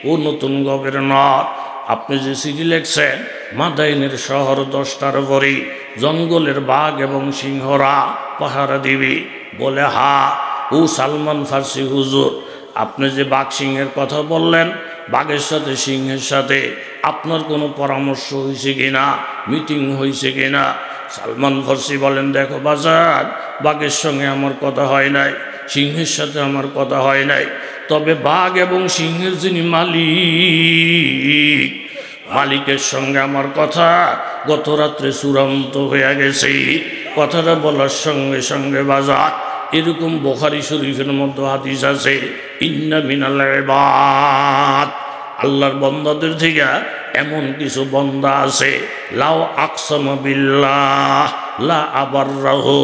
ও নতুন গভর্নর, আপনি যে চিঠি লেখছেন মাদায়েনের শহর 10টার পরে জঙ্গলের বাঘ এবং সিংহরা পাহারা দিবি। বলে, হা। ও সালমান ফার্সি হুজুর, আপনি যে বাঘ সিংহের কথা বললেন, বাঘের সাথে সিংহের সাথে আপনার কোনো পরামর্শ হয়েছে কিনা, মিটিং হয়েছে কিনা? সালমান ফার্সি বলেন, দেখো বাজার, বাঘের সঙ্গে আমার কথা হয় নাই, সিংহের সাথে আমার কথা হয় নাই, তবে বাঘ এবং সিংহের যিনি মালিক, মালিকের সঙ্গে আমার কথা গত রাত্রে চূড়ান্ত হয়ে গেছে। কথাটা বলার সঙ্গে সঙ্গে বাজার, এরকম বুখারী শরীফের মধ্যে হাদিস আছে, ইন্না মিনাল ইবাদ, আল্লাহর বান্দাদের থেকে এমন কিছু বান্দা আছে, লাউ আকসামা বিল্লাহ লা আবাররাহু,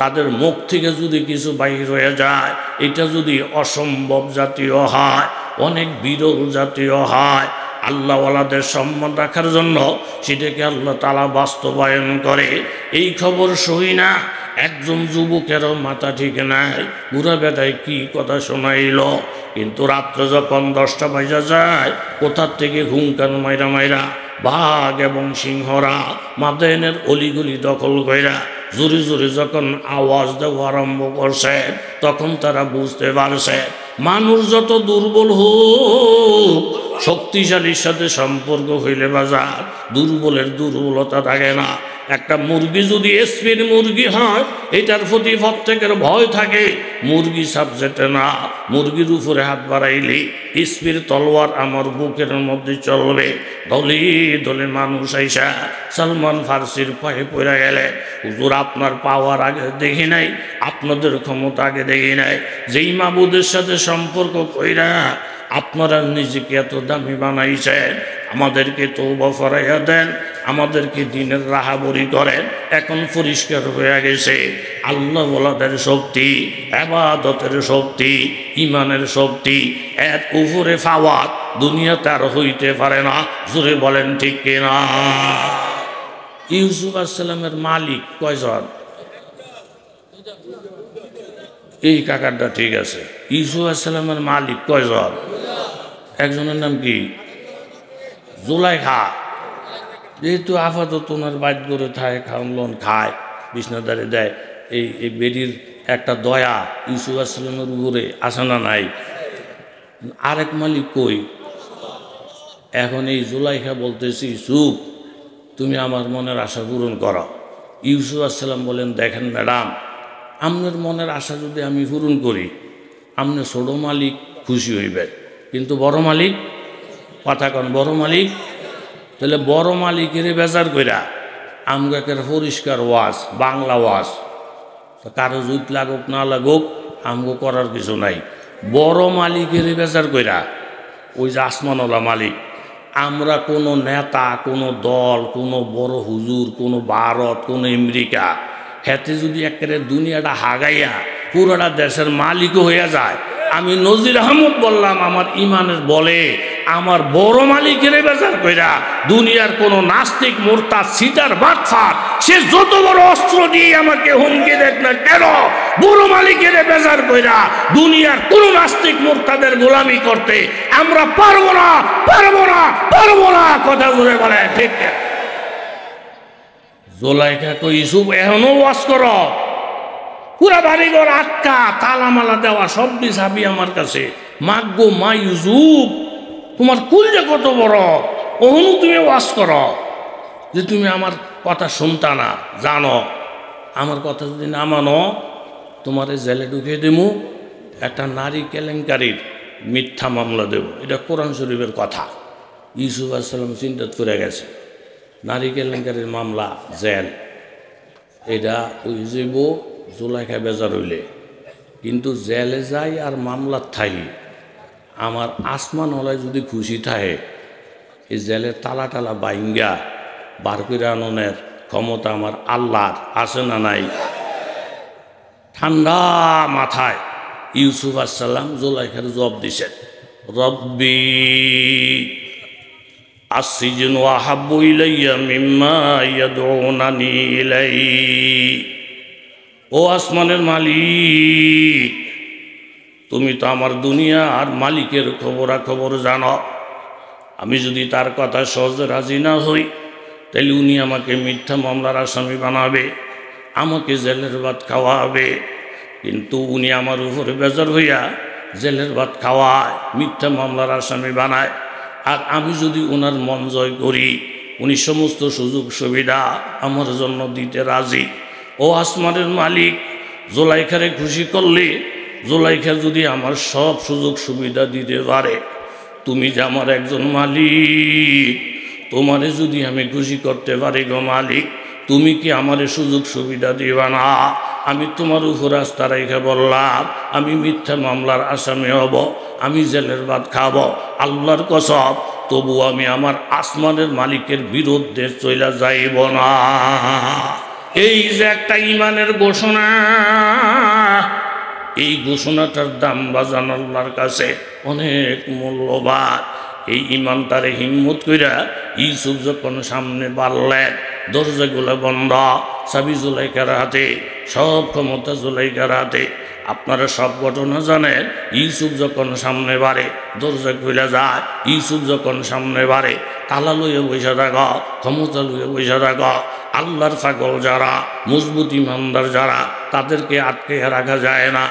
তাদের মুখ থেকে যদি কিছু বাইর হয়ে যায়, এটা যদি অসম্ভব জাতীয় হয়, অনেক বিরল জাতীয় হয়, আল্লাহওয়ালাদের সম্মান রাখার জন্য সেটাকে আল্লাহ তাআলা বাস্তবায়ন করে। এই খবর সহি না, একজন যুবকেরও মাথা ঠিক নাই, বুড়া বেটায় কি কথা শোনাইল। কিন্তু রাত্রে যখন 10টা বাজা যায়, কোথার থেকে হুঙ্কার মাইরা মাইরা বাঘ এবং সিংহরা মাদায়েনের অলিগুলি দখল কইরা জোরে জোরে যখন আওয়াজ দেওয়া আরম্ভ করছে, তখন তারা বুঝতে পারছে মানুষ যত দুর্বল হোক, শক্তিশালীর সাথে সম্পর্ক হইলে বাজার দুর্বলের দুর্বলতা থাকে না। একটা মুরগি যদি এসপির মুরগি হয়, এটার প্রতি প্রত্যেকের ভয় থাকে, মুরগি সাবজেক্টে না। মুরগির উপরে হাত বাড়াইলে এসপির তলোয়ার আমার বুকের মধ্যে চলবে। দলে দলে মানুষ আইসা সালমান ফার্সির পায়ে পড়ে গেলে, হুজুর আপনার পাওয়ার আগে দেখি নাই, আপনাদের ক্ষমতা আগে দেখি নাই, যেই মাবুদের সাথে সম্পর্ক কইরা আপনারা নিজেকে এত দামি বানাইছেন, আমাদেরকে তওবা ফরাইয়া দেন, আমাদেরকে দিনের রাহাবরি করেন। এখন পরিষ্কার হয়ে গেছে আল্লাহ ওয়ালাদের শক্তি, ইবাদতের শক্তি, ইমানের শক্তি, এর উপরে ফাওয়াত দুনিয়াতে আর হইতে পারে না। জোরে বলেন ঠিক কিনা? ইউসুফ আলাইহিস সালামের মালিক কয়জন? এই কাকারটা ঠিক আছে। ইউসুফ আলাইহিস সালামের মালিক কয়জন? একজনের নাম কি? জুলাইখা। যেহেতু আপাতত ওনার বাইট করে থাকে, খাওয়ান খায়, বিছনাদারে দেয়। এই বেরির একটা দয়া ইউসুফ আসলামের উপরে আসে না নাই? আরেক মালিক কই? এখন এই জুলাইখা বলতেছি, ইউসুফ তুমি আমার মনের আশা পূরণ করো। ইউসুফ আসসালাম বলেন, দেখেন ম্যাডাম, আপনার মনের আশা যদি আমি পূরণ করি, আপনি ছোট মালিক খুশি হইবেন, কিন্তু বড় মালিক, কথা কন, বড় মালিক, তাহলে বড় মালিকের বেজার কইরা আমাকে পরিষ্কার ওয়াজ, বাংলা ওয়াজ, কারো জুত লাগুক না লাগুক আমগো করার কিছু নাই। বড় মালিকের বেজার কইরা ওই যে আসমানওয়ালা মালিক, আমরা কোনো নেতা, কোনো দল, কোনো বড় হুজুর, কোনো ভারত, কোনো আমেরিকা, হেতে যদি একেবারে দুনিয়াটা হাগাইয়া পুরোটা দেশের মালিকও হইয়া যায়, আমি নজির আহমদ বললাম আমার ইমানের বলে আমার বড় মালিকের বেজার কইরা দুনিয়ার কোন নাস্তিক মোরতাদ সিটার বাটফার সে যত বড় অস্ত্র দিয়ে আমাকে হুমকি দেখ না কেন, বড় মালিকের বেজার কইরা দুনিয়ার কোন নাস্তিক মোরতাদের গোলামি করতে আমরা পারবো না, পারবো না, পারবো না। কথা জোরে বলে ঠিক। জোলাইখা কই, ইউসুফ এখনো ওয়াজ করো? পুরা বাড়িঘর আটকা, তালামালা দেওয়া, সব চাবি আমার কাছে। মাগো মা ইউসুফ, তোমার কুলটা কত বড়, ওহনু তুমি ওয়াজ করো যে তুমি আমার কথা শুনতা না। জানো আমার কথা যদি না মানো তোমার জেলে ঢুকিয়ে দেবো, একটা নারী কেলেঙ্কারির মিথ্যা মামলা দেব। এটা কোরআন শরীফের কথা। ইউসুফ আসসালাম চিন্তা করে গেছে, নারী কেলেঙ্কারির মামলা, জেল, এটা ওই যাইব জুলাইখা বেজার হইলে। কিন্তু জেলে যাই আর মামলার থাকি আমার আসমান হলায় যদি খুশি থাকে, এই জেলের তালা টালা বাইঙ্গা বার করে আননের ক্ষমতা আমার আল্লাহর আছে না নাই? ঠান্ডা মাথায় ইউসুফ আসসালাম জুলাইখার জবাব দিছেন, রব্বি আসসিজনু আহাব্বু ইলাইয়া মিম্মা ইয়াদউনানি ইলাইহি। ও আসমানের মালিক, তুমি তো আমার দুনিয়া আর মালিকের খবরাখবর জানো। আমি যদি তার কথা সহজে রাজি না হই, তাহলে উনি আমাকে মিথ্যা মামলার আসামি বানাবে, আমাকে জেলের ভাত খাওয়াবে। কিন্তু উনি আমার উপরে বেজার হইয়া জেলের ভাত খাওয়ায়, মিথ্যা মামলার আসামি বানায়। আর আমি যদি ওনার মন জয় করি, উনি সমস্ত সুযোগ সুবিধা আমার জন্য দিতে রাজি। ও আসমানের মালিক, জুলাইখারে খুশি করলে জুলাইখা যদি আমার সব সুযোগ সুবিধা দিতে পারে, তুমি যে আমার একজন মালিক, তোমারে যদি আমি খুশি করতে পারি গো মালিক, তুমি কি আমারে সুযোগ সুবিধা দিবা না? আমি তোমার উপর আস্থা রেখে বললাম আমি মিথ্যা মামলার আসামি হব, আমি জেলের ভাত খাব, আল্লাহর কসম, তবু আমি আমার আসমানের মালিকের বিরুদ্ধে চলে যাইব না। এই যে একটা ইমানের ঘোষণা, এই ঘোষণাটার দাম বাজান আল্লাহর কাছে অনেক মূল্যবান। এই ইমান তারে হিম্মত কইরা ইউসুফ যখন সামনে বাড়লেন, দরজাগুলো বন্ধ, চাবি জুলাইখার হাতে, সব ক্ষমতা জুলাইখার হাতে। আপনারা সব ঘটনা জানেন। ইউসুফ যখন সামনে বাড়ে দরজা খুলে যায়, ইউসুফ যখন সামনে বাড়ে তালা লইয়া বৈশা থাকা, ক্ষমতা লইয়া বৈশা থাকা। আল্লাহর পাগল যারা, মজবুত ইমানদার যারা, তাদেরকে আটকে রাখা যায় না।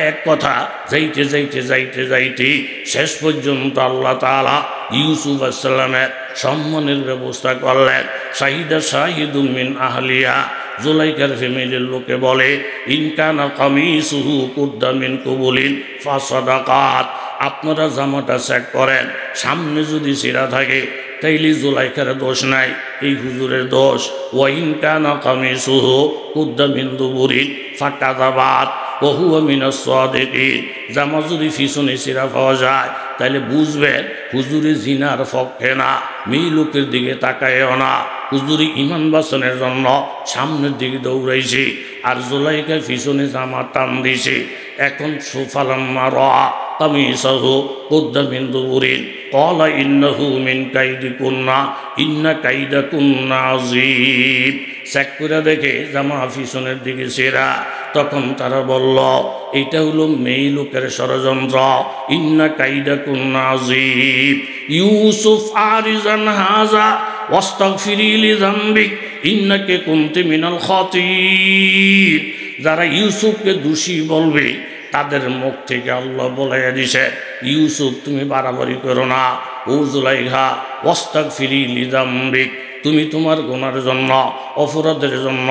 এক কথা, যাইতে যাইতে যাইতে যাইতে শেষ পর্যন্ত আল্লাহ তাআলা ইউসুফ আসসালামের সম্মানের ব্যবস্থা করলেন। শাহিদা শাহিদুম মিন আহলিয়া, জুলাইখার ফ্যামিলির লোকে বলে, ইনকানা কামিসুহু কুদ্দা মিন কুবুলিন ফাসাদাকাত। আপনারা জামাটা চেক করেন, সামনে যদি ছিঁড়া থাকে তাইলে জুলাইখার দোষ নাই, এই হুজুরের দোষ। ওয়াইন কানা কামিসুহু কুদ্দা মিন দুবুরিন ফাকাযাবাত ওয়া হুয়া মিনাস সাদিকিন। জামা যদি পিছনে ছিঁড়া পাওয়া যায় তাহলে বুঝবেন হুজুরে জিনার পক্ষে না, মেয়ে লোকের দিকে তাকায়ও না। হুজুরি ইমান বাঁচানোর জন্য সামনের দিকে দৌড়াইছে, আর জুলাইখা পিছনে জামা টান দিছে। এখন সুফালাম্মা রাআ কামিসাহু কুদ্দা মিন দুবুরিন ক্বালা ইন্নাহু মিন কাইদিকুন্না ইন্না কাইদাকুন্না আযীম। চেক করে দেখে জামা পিছনের দিকে ছেঁড়া। তখন তারা বলল, এটা হলো মেয়ে লোকের ষড়যন্ত্র। ইন্না কাইদাকুন্না আযীম। ইউসুফ আরিজান হাজা ওয়াস্তাগফিরি লিযামবিক ইন্নাকা কুনতি মিনাল খাতিন। যারা ইউসুফকে দোষী বলবে তাদের মুখ থেকে আল্লাহ বলাইয়া দিছে, ইউসুফ তুমি বাড়াবাড়ি করো না, ও জুলাইখা ওয়াস্তাগফিরি লিযামবিক, তুমি তোমার গুনার জন্য, অপরাধের জন্য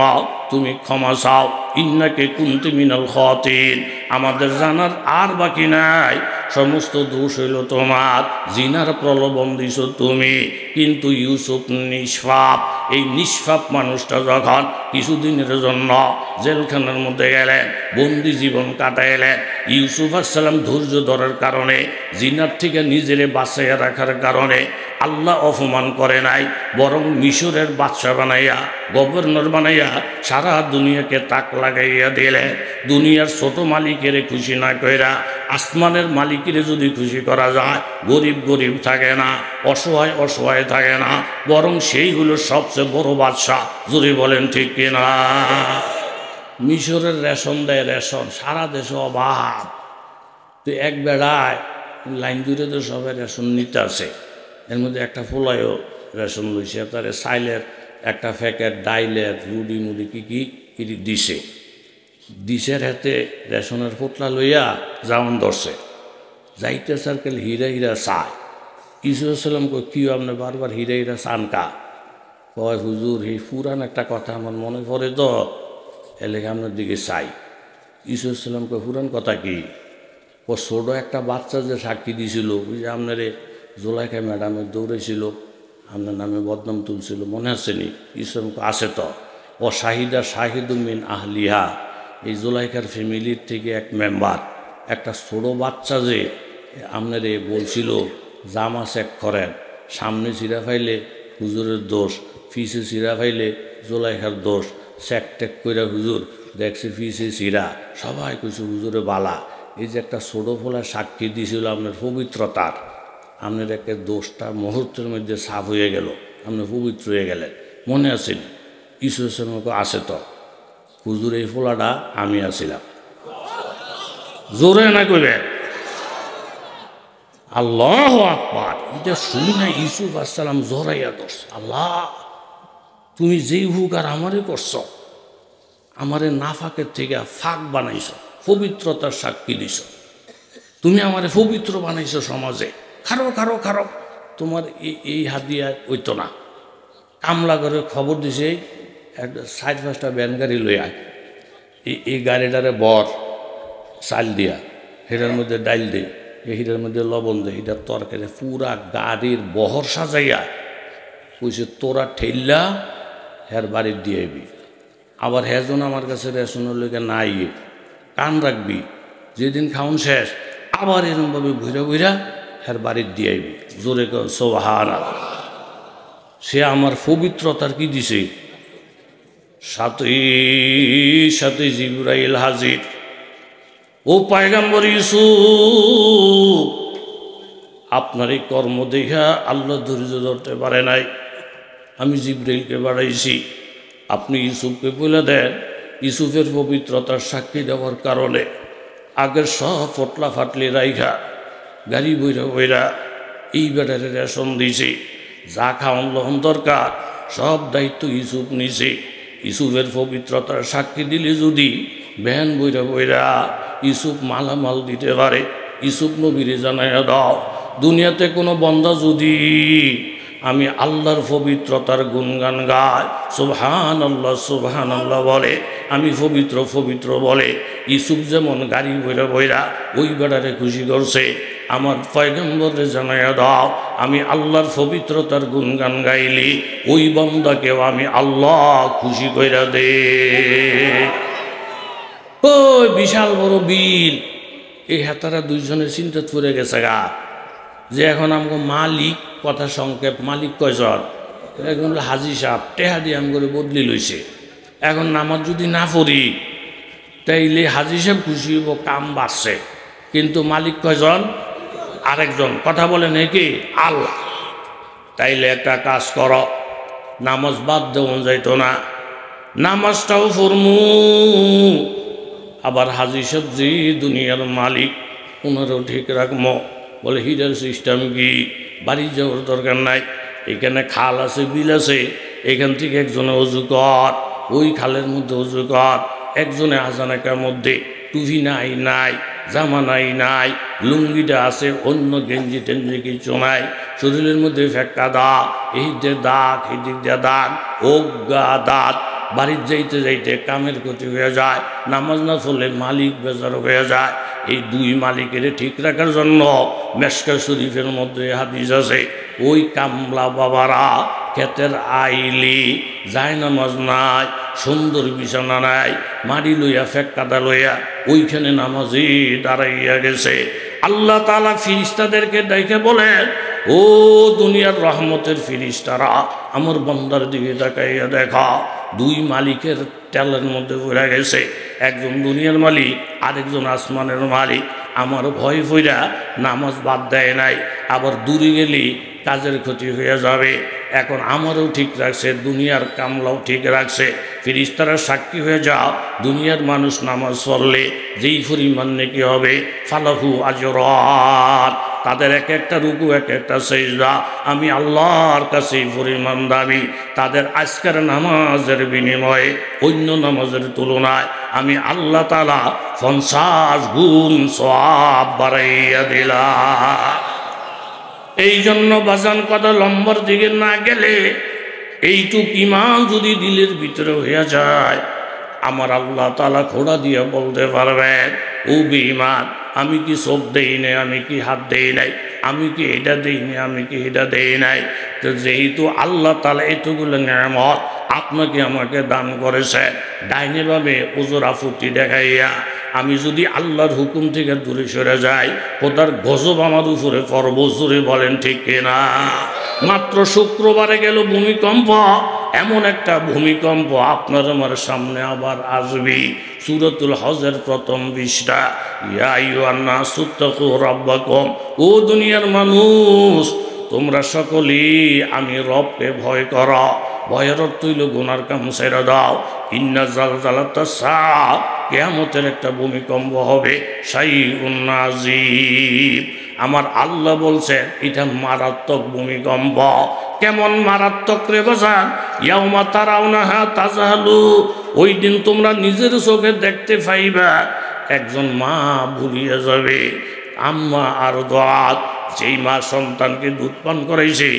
তুমি ক্ষমা চাও। ইন্নাকা কুনতি মিনাল খাতিন। আমাদের জানার আর বাকি নাই, সমস্ত দোষ হইল তোমার, জিনার প্রলোভন দিছ তুমি। কিন্তু ইউসুফ নিষ্পাপ। এই নিষ্পাপ মানুষটা যখন কিছুদিনের জন্য জেলখানার মধ্যে গেলেন, বন্দি জীবন কাটাইলেন, ইউসুফ আসসালাম ধৈর্য ধরার কারণে, জিনার থেকে নিজেরে বাঁচাইয়া রাখার কারণে আল্লাহ অপমান করে নাই, বরং মিশরের বাদশা বানাইয়া, গভর্নর বানাইয়া সারা দুনিয়াকে তাক লাগাইয়া দিলে। দুনিয়ার ছোট মালিকের খুশি না কইরা আসমানের মালিকের যদি খুশি করা যায়, গরিব গরিব থাকে না, অসহায় অসহায় থাকে না, বরং সেইগুলো সবচেয়ে বড় বাদশা। যদি বলেন ঠিক কিনা? মিশরের রেশন দেয়, রেশন সারা দেশে অভাব। তো এক বেড়ায় লাইন দূরে তো সবাই রেশন নিতে আসে, এর মধ্যে একটা ফোলায়ও রেশন লইছে, তারে চাইলের একটা প্যাকেট, ডাইলের রুডি মুড়ি কি দিছে। দিশের হাতে রেশনের পোটলা লইয়া যাওয়ান ধরছে, যাইতে সার্কেল হিরা হিরা চায়। ইসুসালাম কই কি আপনি বারবার হিরা হিরা চান কা? কয় হুজুর এই পুরান একটা কথা আমার মনে পড়ে তো, এলাকা আপনার দিকে চাই। ইসুসালাম কয় পুরান কথা কি? ও ছোট একটা বাচ্চা যে সাক্ষী দিছিল, ওই যে আপনারে জোলাইখা ম্যাডামের দৌড়েছিল, আপনার নামে বদনাম তুলছিল, মনে আছে নি? ইসলাম আছে তো। ও শাহিদা শাহিদুমিন আহলিহা, এই জোলাইখার ফ্যামিলির থেকে এক মেম্বার, একটা ছোট বাচ্চা যে আপনারে বলছিল জামা চেক করেন, সামনে চিরা ফাইলে হুজুরের দোষ, ফিসে চিরা ফাইলে জোলাইখার দোষ, চেক টেক করে হুজুর দেখছে ফিসে চিরা, সবাই কইছে হুজুরে বালা। এই যে একটা ছোট ফোলা সাক্ষী দিয়েছিল আপনার পবিত্রতার, আপনার একটা দোষটা মুহূর্তের মধ্যে সাফ হয়ে গেল, আপনি পবিত্র হয়ে গেলেন, মনে আছেন? ঈশ্বরের মতো আছে তো। হুজুর এই ফোলাটা আমি আছিলাম, জোরে না কইবে আল্লাহু আকবার। এটা শুনি না ইউসুফ আসসালাম জোরাইয়া দোষ, আল্লাহ তুমি যেই হুক আর আমারে করছ, আমারে নাফাকের থেকে ফাঁক বানাইছ, পবিত্রতার সাক্ষী দিছ, তুমি আমারে পবিত্র বানাইছ সমাজে। খারো খারো খারো, তোমার এই হাদিয়া হইতো না। কামলা করে খবর দিছে, একটা 4-5টা ব্যান গাড়ি লই আয়, এই গাড়িটারে বর চাল দিয়া, হিরার মধ্যে ডাইল দে, এই হিরার মধ্যে লবণ দে, হিটার তরকারি, পুরা গাড়ির বহর সাজাইয়া কইছে তোরা ঠেললা হের বাড়ির দিয়ে আইবি। আবার হেজন আমার কাছে রেশনের লোকে নাই, কান রাখবি, যেদিন খাউন শেষ আবার এরকমভাবে ঘুরা ঘুরা হের বাড়ির দিয়ে আইবি। জোরে সুবহানাল্লাহ। সে আমার পবিত্রতার কি দিছে, সাথে সাথে জিবরাইল হাজির। ও পয়গম্বর ইউসুফ, আপনার এই কর্ম দেখা আল্লাহ ধৈর্য ধরতে পারে নাই, আমি জিবরাইলকে বাড়াইছি, আপনি ইউসুফকে বলে দেন ইউসুফের পবিত্রতার সাক্ষী দেওয়ার কারণে আগের সব ফটলা ফাটলি রাইখা গাড়ি বইরা বইরা এই বেটারে রেশন দিছে, যা খাওয়ান লহন দরকার সব দায়িত্ব ইউসুফ নিছে। ইউসুফের পবিত্রতার সাক্ষী দিলে যদি ভ্যান বইরা বইরা ইউসুফ মালামাল দিতে পারে, ইউসুফ নবীরে জানাইয়া দাও, দুনিয়াতে কোনো বন্দা যদি আমি আল্লাহর পবিত্রতার গুণগান গায়, সুবহানাল্লাহ সুবহানাল্লাহ বলে, আমি পবিত্র পবিত্র বলে, ইউসুফ যেমন গাড়ি বইরা বইরা ওই বেড়ারে খুশি করছে, আমার পয়গম্বরে জানাইয়া দাও আমি আল্লাহর পবিত্রতার গুণগান গাইলি ওই বান্দাকেও আমি আল্লাহ খুশি কইরা দে। ওই বিশাল বড় বিল, এই হাতারা দুইজনে চিন্তা পড়ে গেছে গা, যে এখন আমাকে মালিক, কথা সংক্ষেপ, মালিক কয়জন? এখন হাজি সাহেব টেহা দিয়ে আম করে বদলি লইছে। এখন নামাজ যদি না পড়ি তাইলে হাজি সাহেব খুশি হইব, কাম বাড়ছে, কিন্তু মালিক কয়জন? আরেকজন। কথা বলেন কি? আল্লাহ। তাইলে একটা কাজ কর, নামাজ বাদ দেওয়া যাইতো না, নামাজটাও ফরমু, আবার হাজি সাহেব যে দুনিয়ার মালিক ওনারও ঠিক রাখবো। বলে হিটার সিস্টেম কি? বাড়ি যাওয়ার দরকার নাই, এখানে খাল আছে, বিল আছে, এখান থেকে একজনে অজু কর, ওই খালের মধ্যে অজু কর। একজনে আজানাকার মধ্যে টুপি নাই, জামা নাই, লুঙ্গিটা আছে, অন্য গেঞ্জি টেঞ্জি কিছু নাই, শরীরের মধ্যে ফেক্কা দাগ, এই যে দাগ, এই দিক দিয়ে দাগ, অজ্ঞা দাগ। বাড়ির যাইতে কামের ক্ষতি হয়ে যায়, নামাজ না পড়লে মালিক বেজার হয়ে যায়। এই দুই মালিকের ঠিক রাখার জন্য মেশকা শরীফের মধ্যে হাদিস আছে, ওই কামলা বাবারা ক্ষেতের আইলি যায়, নামাজ নাই, সুন্দর বিছানা নাই, মাড়ি লইয়া ফেক্কাদা লইয়া ওইখানে নামাজি দাঁড়াইয়া গেছে। আল্লাহ তাআলা ফিরিস্তাদেরকে দেখে বলেন, ও দুনিয়ার রহমতের ফিরিস্তারা, আমার বান্দার দিকে তাকাইয়া দেখা, দুই মালিকের তেলের মধ্যে পড়ে গেছে, একজন দুনিয়ার মালিক, আরেকজন আসমানের মালিক। আমার ভয় ফইরা নামাজ বাদ দেয় নাই, আবার দূরে গেলি কাজের ক্ষতি হয়ে যাবে। এখন আমারও ঠিক রাখছে, দুনিয়ার কামলাও ঠিক রাখছে। ফিরিস্তারা সাক্ষী হয়ে যাও, দুনিয়ার মানুষ নামাজ পড়লে যেই পরিমাণ নেকি হবে, ফালাহু আজরান, তাদের এক একটা রুকু, এক একটা সেজদা আমি আল্লাহর কাছে পরিমাণ দাবি। তাদের আজকের নামাজের বিনিময়ে অন্য নামাজের তুলনায় আমি আল্লাহ তাআলা 50 গুণ সওয়াব বাড়াইয়া দিলাম। এই জন্য বাজান কথা লম্বর দিকে না গেলে এইটুক ইমান যদি দিলের ভিতরে হইয়া যায়, আমার আল্লাহ তাআলা খোড়া দিয়ে বলতে পারবেন, ও বেঈমান, আমি কি চোখ দেই নাই, আমি কি হাত দেই নাই, আমি কি এটা দেই নাই, আমি কি এটা দেই নাই। তো যেহেতু আল্লাহ তাআলা এতগুলো নিয়ামত আপনাকে আমাকে দান করেছে, ডাইনে ভাবে ওজোর আফুতি দেখাইয়া আমি যদি আল্লাহর হুকুম থেকে দূরে সরে যাই, খোদার গজব আমার উপরে পড়ব। জোরে বলেন ঠিক কিনা? মাত্র শুক্রবারে গেল ভূমিকম্প, এমন একটা ভূমিকম্প আপনার আমার সামনে আবার আসবি। সূরাতুল হজের প্রথম 20টা, ইয়া আইয়ুহান নাসু তাকু রাব্বাকুম, ও দুনিয়ার মানুষ তোমরা সকলেই আমি রবকে ভয় করো। ভয়ের অর্থ হইল গুনার কাম ছেড়ে দাও। ইন্না জালজালাতাস সাআ, কিয়ামতের একটা ভূমিকম্প হবে, শাইউন আযীম। আমার আল্লাহ বলছেন এটা মারাত্মক ভূমিকম্প। কেমন মারাত্মক রে বাজান? ইয়াউমা তারাউনাহা তাযহালু, ওই দিন তোমরা নিজের চোখে দেখতে পাইবা, একজন মা ভুলিয়ে যাবে, আম্মা আর দাঁত, যেই মা সন্তানকে দুধ পান করাইছে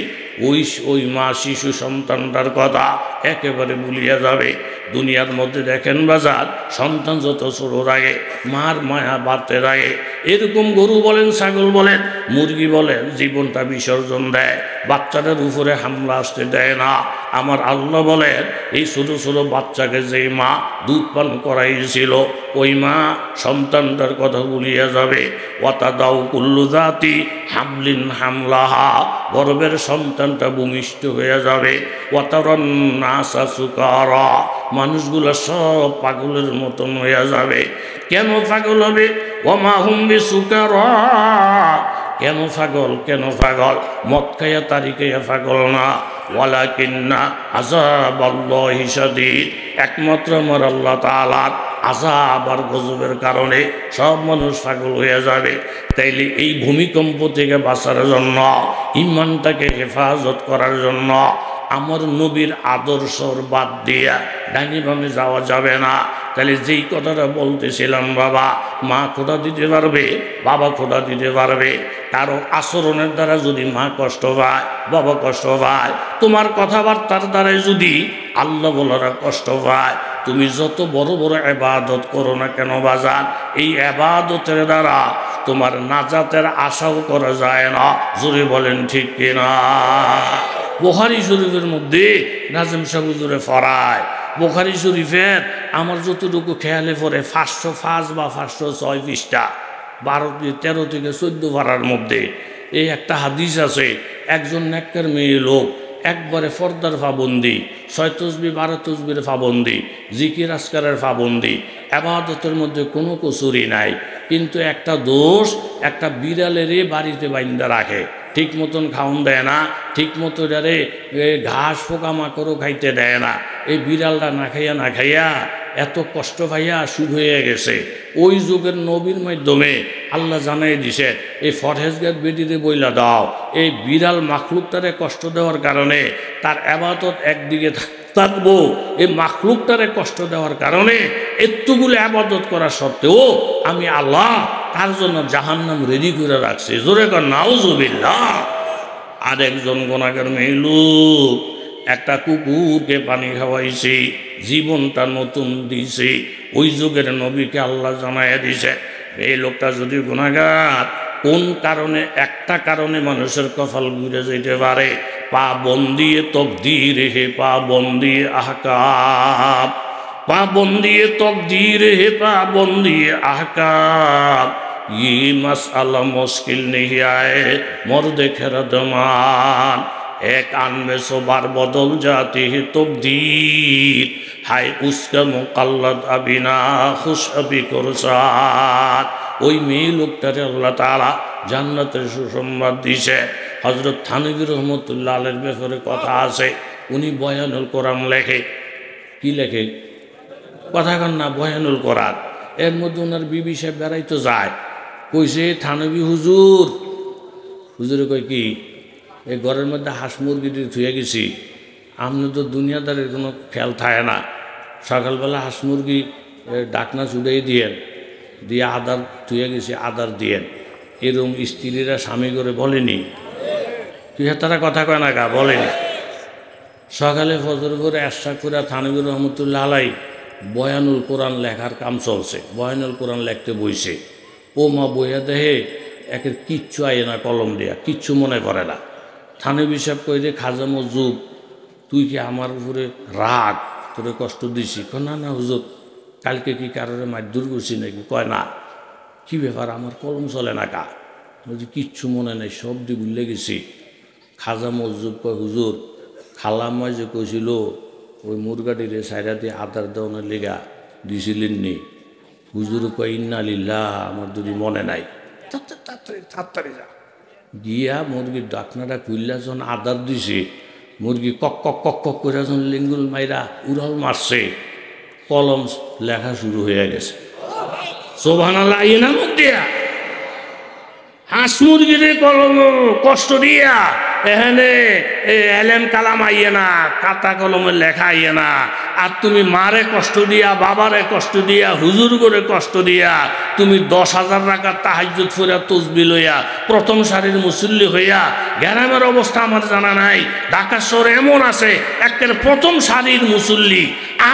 ওই মা শিশু সন্তানটার কথা একেবারে ভুলিয়া যাবে। দুনিয়ার মধ্যে দেখেন বাজার, সন্তান যত ছোট রাগে মার মায়া বাড়তে রাগে। এরকম গরু বলেন, ছাগল বলেন, মুরগি বলেন, জীবনটা বিসর্জন দেয়, বাচ্চাদের উপরে হামলা আসতে দেয় না। আমার আল্লাহ বলেন, এই ছোটো ছোটো বাচ্চাকে যেই মা দুধ পান করাইছিল ওই মা সন্তানটার কথা ভুলিয়া যাবে। ওয়াতাদাউ কুল্লু যাতি হামলিন হামলাহা, গর্ভের সন্তানটা ভূমিষ্ঠ হয়ে যাবে। ওয়াতারান নাসা সুকারা, মানুষগুলো সব পাগলের মতন হয়ে যাবে। কেন পাগল হবে? ওমা হুম বিসুকারা, কেন পাগল? কেন পাগল? মদ খাইয়া তারি খাইয়া পাগল না, ওয়ালাকিন্না আযাবাল্লাহি শাদীদ, একমাত্র আমার আল্লাহ তাআলার আযাব আর গজবের কারণে সব মানুষ পাগল হয়ে যাবে। তাইলে এই ভূমিকম্প থেকে বাঁচার জন্য, ইমানটাকে হেফাজত করার জন্য আমার নবীর আদর্শর বাদ দিয়া ডাইনি বামে যাওয়া যাবে না। তাহলে যেই কথাটা বলতেছিলাম, বাবা মা খোদা দিতে পারবে, বাবা খোদা দিতে পারবে। কারো আচরণের দ্বারা যদি মা কষ্ট পায়, বাবা কষ্ট পায়, তোমার কথাবার্তার দ্বারাই যদি আল্লাহ বলারা কষ্ট পায়, তুমি যত বড় বড় ইবাদত করো না কেন বাজান, এই ইবাদতের দ্বারা তোমার নাজাতের আশাও করা যায় না। জোরে বলেন ঠিক কিনা? বুখারী শরীফের মধ্যে নাজিম সাহেব হুজুরে ফরায়, বুখারী শরীফের আমার যতটুকু খেয়ালে পড়ে 505 বা 506 পৃষ্ঠা, 13 থেকে 14 পারার মধ্যে এই একটা হাদিস আছে। একজন নেককার মেয়ে লোক একবারে ফর্দার পাবন্দি, 6 তসবিহ 12 তসবিহের পাবন্দি, জিকির আসকারের পাবন্দি, ইবাদতের মধ্যে কোনো কসুরি নাই, কিন্তু একটা দোষ, একটা বিড়ালেরে বাড়িতে বাইন্দা রাখে, ঠিক মতন খাওন দেয় না, ঠিক মতো ঘাস পোকামাকড়ও খাইতে দেয় না। এই বিড়ালটা না খাইয়া এত কষ্ট পাইয়া শুরু হয়ে গেছে। ওই যুগের নবীর মাধ্যমে আল্লাহ জানাই দিছে, এই ফরহেজগার বেটিরে বইলা দাও, এই বিড়াল মাখলুকটারে কষ্ট দেওয়ার কারণে তার আবাদত একদিকে থাকবো, এই মাখলুকটারে কষ্ট দেওয়ার কারণে এতগুলো আবাদত করা সত্ত্বেও আমি আল্লাহ তার জন্য জাহান্নাম রেডি করে রাখছি। জোরে কর নাউজুবিল্লাহ। আর একজন গুনাহগার মেয়েলোক একটা কুকুরকে পানি খাওয়াইছে, জীবনটা নতুন দিছে। ওই যুগের নবীকে আল্লাহ জানাইয়া দিছে, এই লোকটা যদি গুনাহগার, কোন কারণে, একটা কারণে মানুষের কপাল ঘুরে যেতে পারে, পা বন্দিয়ে তকদির হে পা বন্দিয়ে আহকাম, পা বন্দিয়ে তকদির হে পা বন্দিয়ে আহকাম, ये मसला मुश्किल नहीं आए मर्द खैरदमान, एक आन में सौ बार बदल जाती है तकदीर, हाय उसका मुकल्लद अभी ना खुश अभी कुरसात। ওই মেয়ে লোকটারে আল্লাহ তাআলা জান্নাতের সুসংবাদ দিছে। হযরত থানভী রহমতুল্লাহ আলাইহির ব্যাপারে কথা আছে, উনি বয়ানুল কোরআন লেখে। কি লেখে? কথা কন না, বয়ানুল কোরআন। এর মধ্যে ওনার বিবি সাহেব বেড়াইতে যায়, কইছে থানভী হুজুর, হুজুরে কই কি, এই ঘরের মধ্যে হাঁস মুরগিটি থুয়ে গেছি, আপনি তো দুনিয়াদারের কোনো খেয়াল থাকে না, সকালবেলা হাঁস মুরগি ডাকনা চুড়াই দিয়েন, দিয়ে আদার থুয়ে গেছি, আদার দিয়েন। এরকম স্ত্রীরা স্বামী করে বলেনি? তুই তারা কথা কয় না গা, বলেনি। সকালে ফজর করে এশা করে থানভী রহমতুল্লাহ আলাইহি বয়ানুল কোরআন লেখার কাম চলছে, বয়ানুল কোরআন লিখতে বইছে। ও মা বইয়া দেহে একের কিচ্ছু আয় না, কলম দিয়া কিচ্ছু মনে করে না। থানভী সাহেব কই যে, খাজা মজুব তুই কি আমার উপরে রাগ, তোরে কষ্ট দিছি? না না হুজুর, কালকে কি কারোরে মারধর করছি নাকি? কয় না। কি ব্যাপার, আমার কলম চলে না কা? বলছি কিচ্ছু মনে নেই, সব দিয়ে ভুলে গেছি। খাজা মজুব কয়, হুজুর খালাম্মায় যে কইছিল ওই মুরগাটিরে সাইডা দিয়ে আদার দেওয়ানোর লেগা দিছিলেন নি? হুজুর কয় ইন্না লিল্লাহ, আমার যদি মনে নাই। তাড়াতাড়ি যা গিয়া মুরগির ডাকনাটা খুললা যখন আদার দিছে, মুরগি কক কক কক কক করে যখন লিঙ্গুল মাইরা উড়াল মারছে, কলম লেখা শুরু হয়ে গেছে। সুবহানাল্লাহ। ইয়ে না মুখ দিয়া হাঁস মুরগির কলম কষ্ট দিয়া এখানে এলেম কালাম আইয়ে না, খাতা কলমের লেখা আইয়ে না। আর তুমি মারে কষ্ট দিয়া, বাবারে কষ্ট দিয়া, হুজুর করে কষ্ট দিয়া, তুমি 10,000 টাকার তাহাজ্জুদ পড়া তসবিহ লইয়া প্রথম সারির মুসল্লি হইয়া, গ্রামের অবস্থা আমার জানা নাই, ঢাকা শহরে এমন আছে একের প্রথম সারির মুসল্লি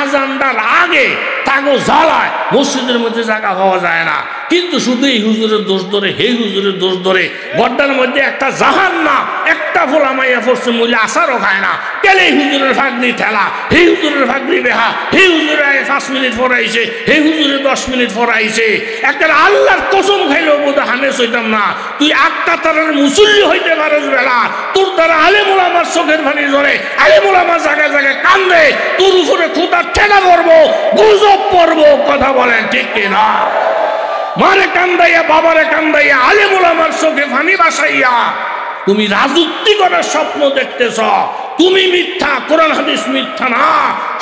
আজানটার আগে তাগো জ্বালায় মসজিদের মধ্যে জায়গা পাওয়া যায় না। কিন্তু শুধু এই হুজুরের দোষ ধরে, হে হুজুরের দোষ ধরে, গড্ডার মধ্যে একটা জাহান্নাম, একটা ফোলা মাইয়া পড়ছে, মূল্য আসারও খায় না। কেলে হুজুরের ফাগনি ঠেলা, হে হুজুরের ফাগনি বেহা, হে হুজুরে 5 মিনিট পড়াইছে, হে হুজুরে 10 মিনিট পড়াইছে। একটা আল্লাহর কসম খাইলেও বোধ হামেস হইতাম না। তুই 8টা তারার মুসল্লি হইতে পারস বেলা, তোর দ্বারা আলেমুল আমার চোখের পানি ঝরে, আলেমুল আমার জায়গায় জায়গায় কান্দে, তোর উপরে খোদার ঠেলা পড়বো, গুজব পড়বো। কথা বলেন ঠিক কিনা? মারে কান্দাইয়া, বাবারে কান্দাইয়া, আলেমুল আমার চোখে পানি বাসাইয়া তুমি রাজত্ব করার স্বপ্ন দেখতেছ। তুমি মিথ্যা, কোরআন হাদিস মিথ্যা না।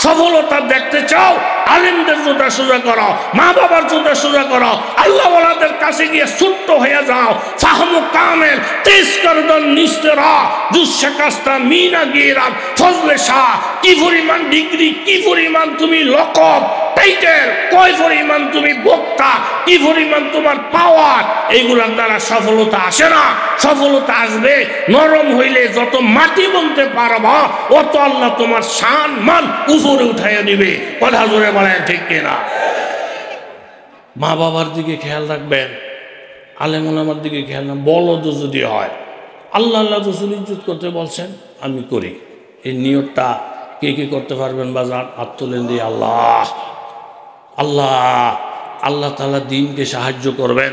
সফলতা দেখতে চাও, আলেমদের জুতা সোজা করো, মা বাবার জুতা সোজা করো, আল্লাহ ওয়ালাদের কাছে গিয়ে ছোট্ট হয়ে যাও। ফাহমু কামেল তেজ করদন নিস্তেরা দুঃশাকাস্তা মিনা গিরাম ফজলে শাহ। কি পরিমাণ ডিগ্রি, কি পরিমাণ তুমি লকব টাইটেল, কয় পরিমাণ তুমি বক্তা, কি পরিমাণ তোমার পাওয়ার, এইগুলোর দ্বারা সফলতা আসে না। সফলতা আসবে নরম হইলে যত মাটি বলতে পারবা, অত আল্লাহ তোমার শান মান উপরে উঠাইয়া দিবে। কথা জোরে বলেন ঠিক কিনা? মা বাবার দিকে খেয়াল রাখবেন, আলেম ওলামার দিকে খেয়াল না। বলদ যদি হয়, আল্লাহ আল্লাহ রসুল ইজ্জত করতে বলছেন, আমি করি। এই নিয়তটা কে কে করতে পারবেন বাজার? হাত তোলেন দিয়ে। আল্লাহ আল্লাহ আল্লাহ তাআলা দ্বীনকে সাহায্য করবেন।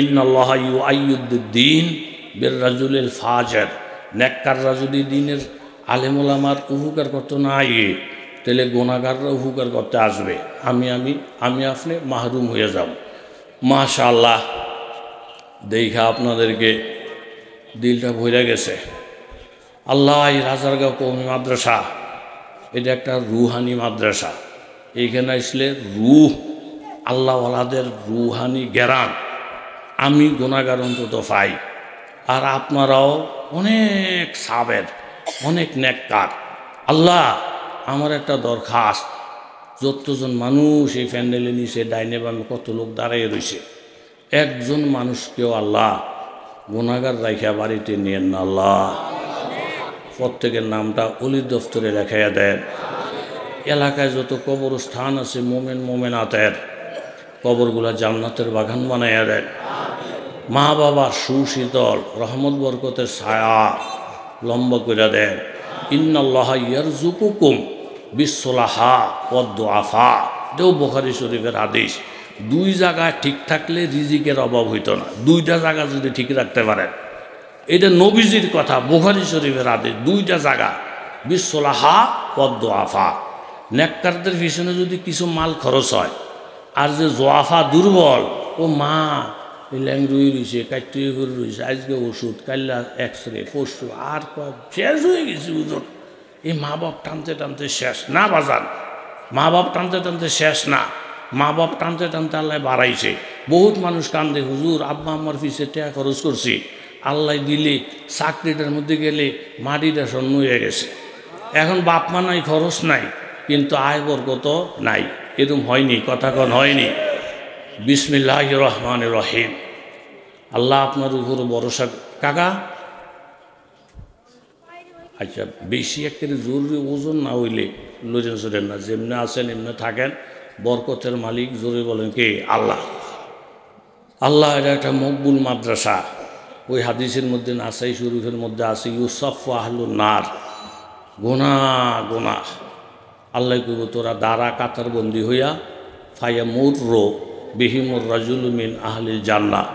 ইন্নাল্লাহা ইউআইয়ুদ্দিন বিররাজুলিল ফাজির। নেককাররা যদি দ্বীনের আলেম ওলামার উপকার করতে না আইয়ে, তাহলে গুনাহগাররা উপকার করতে আসবে। আমি আপনি মাহরুম হয়ে যাব। মাশাআল্লাহ, দেখা আপনাদেরকে দিলটা ভরে গেছে। আল্লাহ, এই রাজারগাঁও কওমি মাদ্রাসা এটা একটা রুহানি মাদ্রাসা। এইখানে আসলে রুহ আল্লাহওয়ালাদের রুহানি জ্ঞান আমি গুনাহগার অন্তত পাই। আর আপনারাও অনেক সাবের, অনেক নেককার। আল্লাহ আমার একটা দরখাস্ত, যতজন মানুষ এই প্যান্ডেলে নিচে ডাইনে বামে কত লোক দাঁড়িয়ে রয়েছে, একজন মানুষকেও আল্লাহ গুনাহগার রাইখা বাড়িতে নিয়েন না আল্লাহ। প্রত্যেকের নামটা অলির দফতরে লেখাইয়া দেন। এলাকায় যত কবরস্থান আছে মোমেন মোমেনাতের কবরগুলা জান্নাতের বাগান বানাইয়া দেন। মা বাবার সুশীতল রহমত বরকতের ছায়া লম্বা করে দেন। ইন্নাল্লাহা ইয়ারযুকুকুম বিসসালাহা ওয়াদ দুআফা, দেও বুখারী শরীফের হাদিস। দুই জায়গায় ঠিক থাকলে রিজিকের অভাব হইতো না। দুইটা জায়গা যদি ঠিক রাখতে পারেন, এটা নবীজির কথা, বুখারী শরীফের হাদিস। দুইটা জায়গা বিসসালাহা ওয়াদ দুআফা। নেককারদের পিছনে যদি কিছু মাল খরচ হয়, আর যে জোয়াফা দুর্বল, ও মা এই ল্যাংরুই রয়েছে, কাট্টুই করে রয়েছে, আজকে ওষুধ, কাল্লা এক্সরে, পরশু আর শেষ হয়ে গেছে ওজন। এই মা বাপ টানতে টানতে শেষ না বাজান, মা বাপ টানতে টানতে শেষ না, মা বাপ টানতে টানতে আল্লাহ বাড়াইছে। বহুত মানুষ কান্দে, হুজুর আব্বা আমার পিছে টাকা খরচ করছি, আল্লাহ দিলে চাকরিটার মধ্যে গেলে মাটিটা শূন্য হয়ে গেছে। এখন বাপ মা নাই, খরচ নাই, কিন্তু আয় বরকত নাই। এরকম হয়নি, কথা কন হয়নি। বিসমিল্লাহির রহমানির রহিম। আল্লাহ আপনার উপর ভরসা। কাকা আচ্ছা, বেশি একেবারে জরুরি ওজন না হইলে লড়েন চড়েন না, যেমনি আছেন এমনি থাকেন। বরকতের মালিক জোরে বলেন কে? আল্লাহ। আল্লাহ এটা একটা মকবুল মাদ্রাসা। ওই হাদিসের মধ্যে নাসাই শরীফের মধ্যে আছে ইউসাফু আহলুন নার, গোনা গোনা। আল্লাহ কইব তোরা দাঁড়া কাতার বন্দি হইয়া ফাইয়া মুর বিহিমুর রাজুল মিন আহলিল জান্নাহ।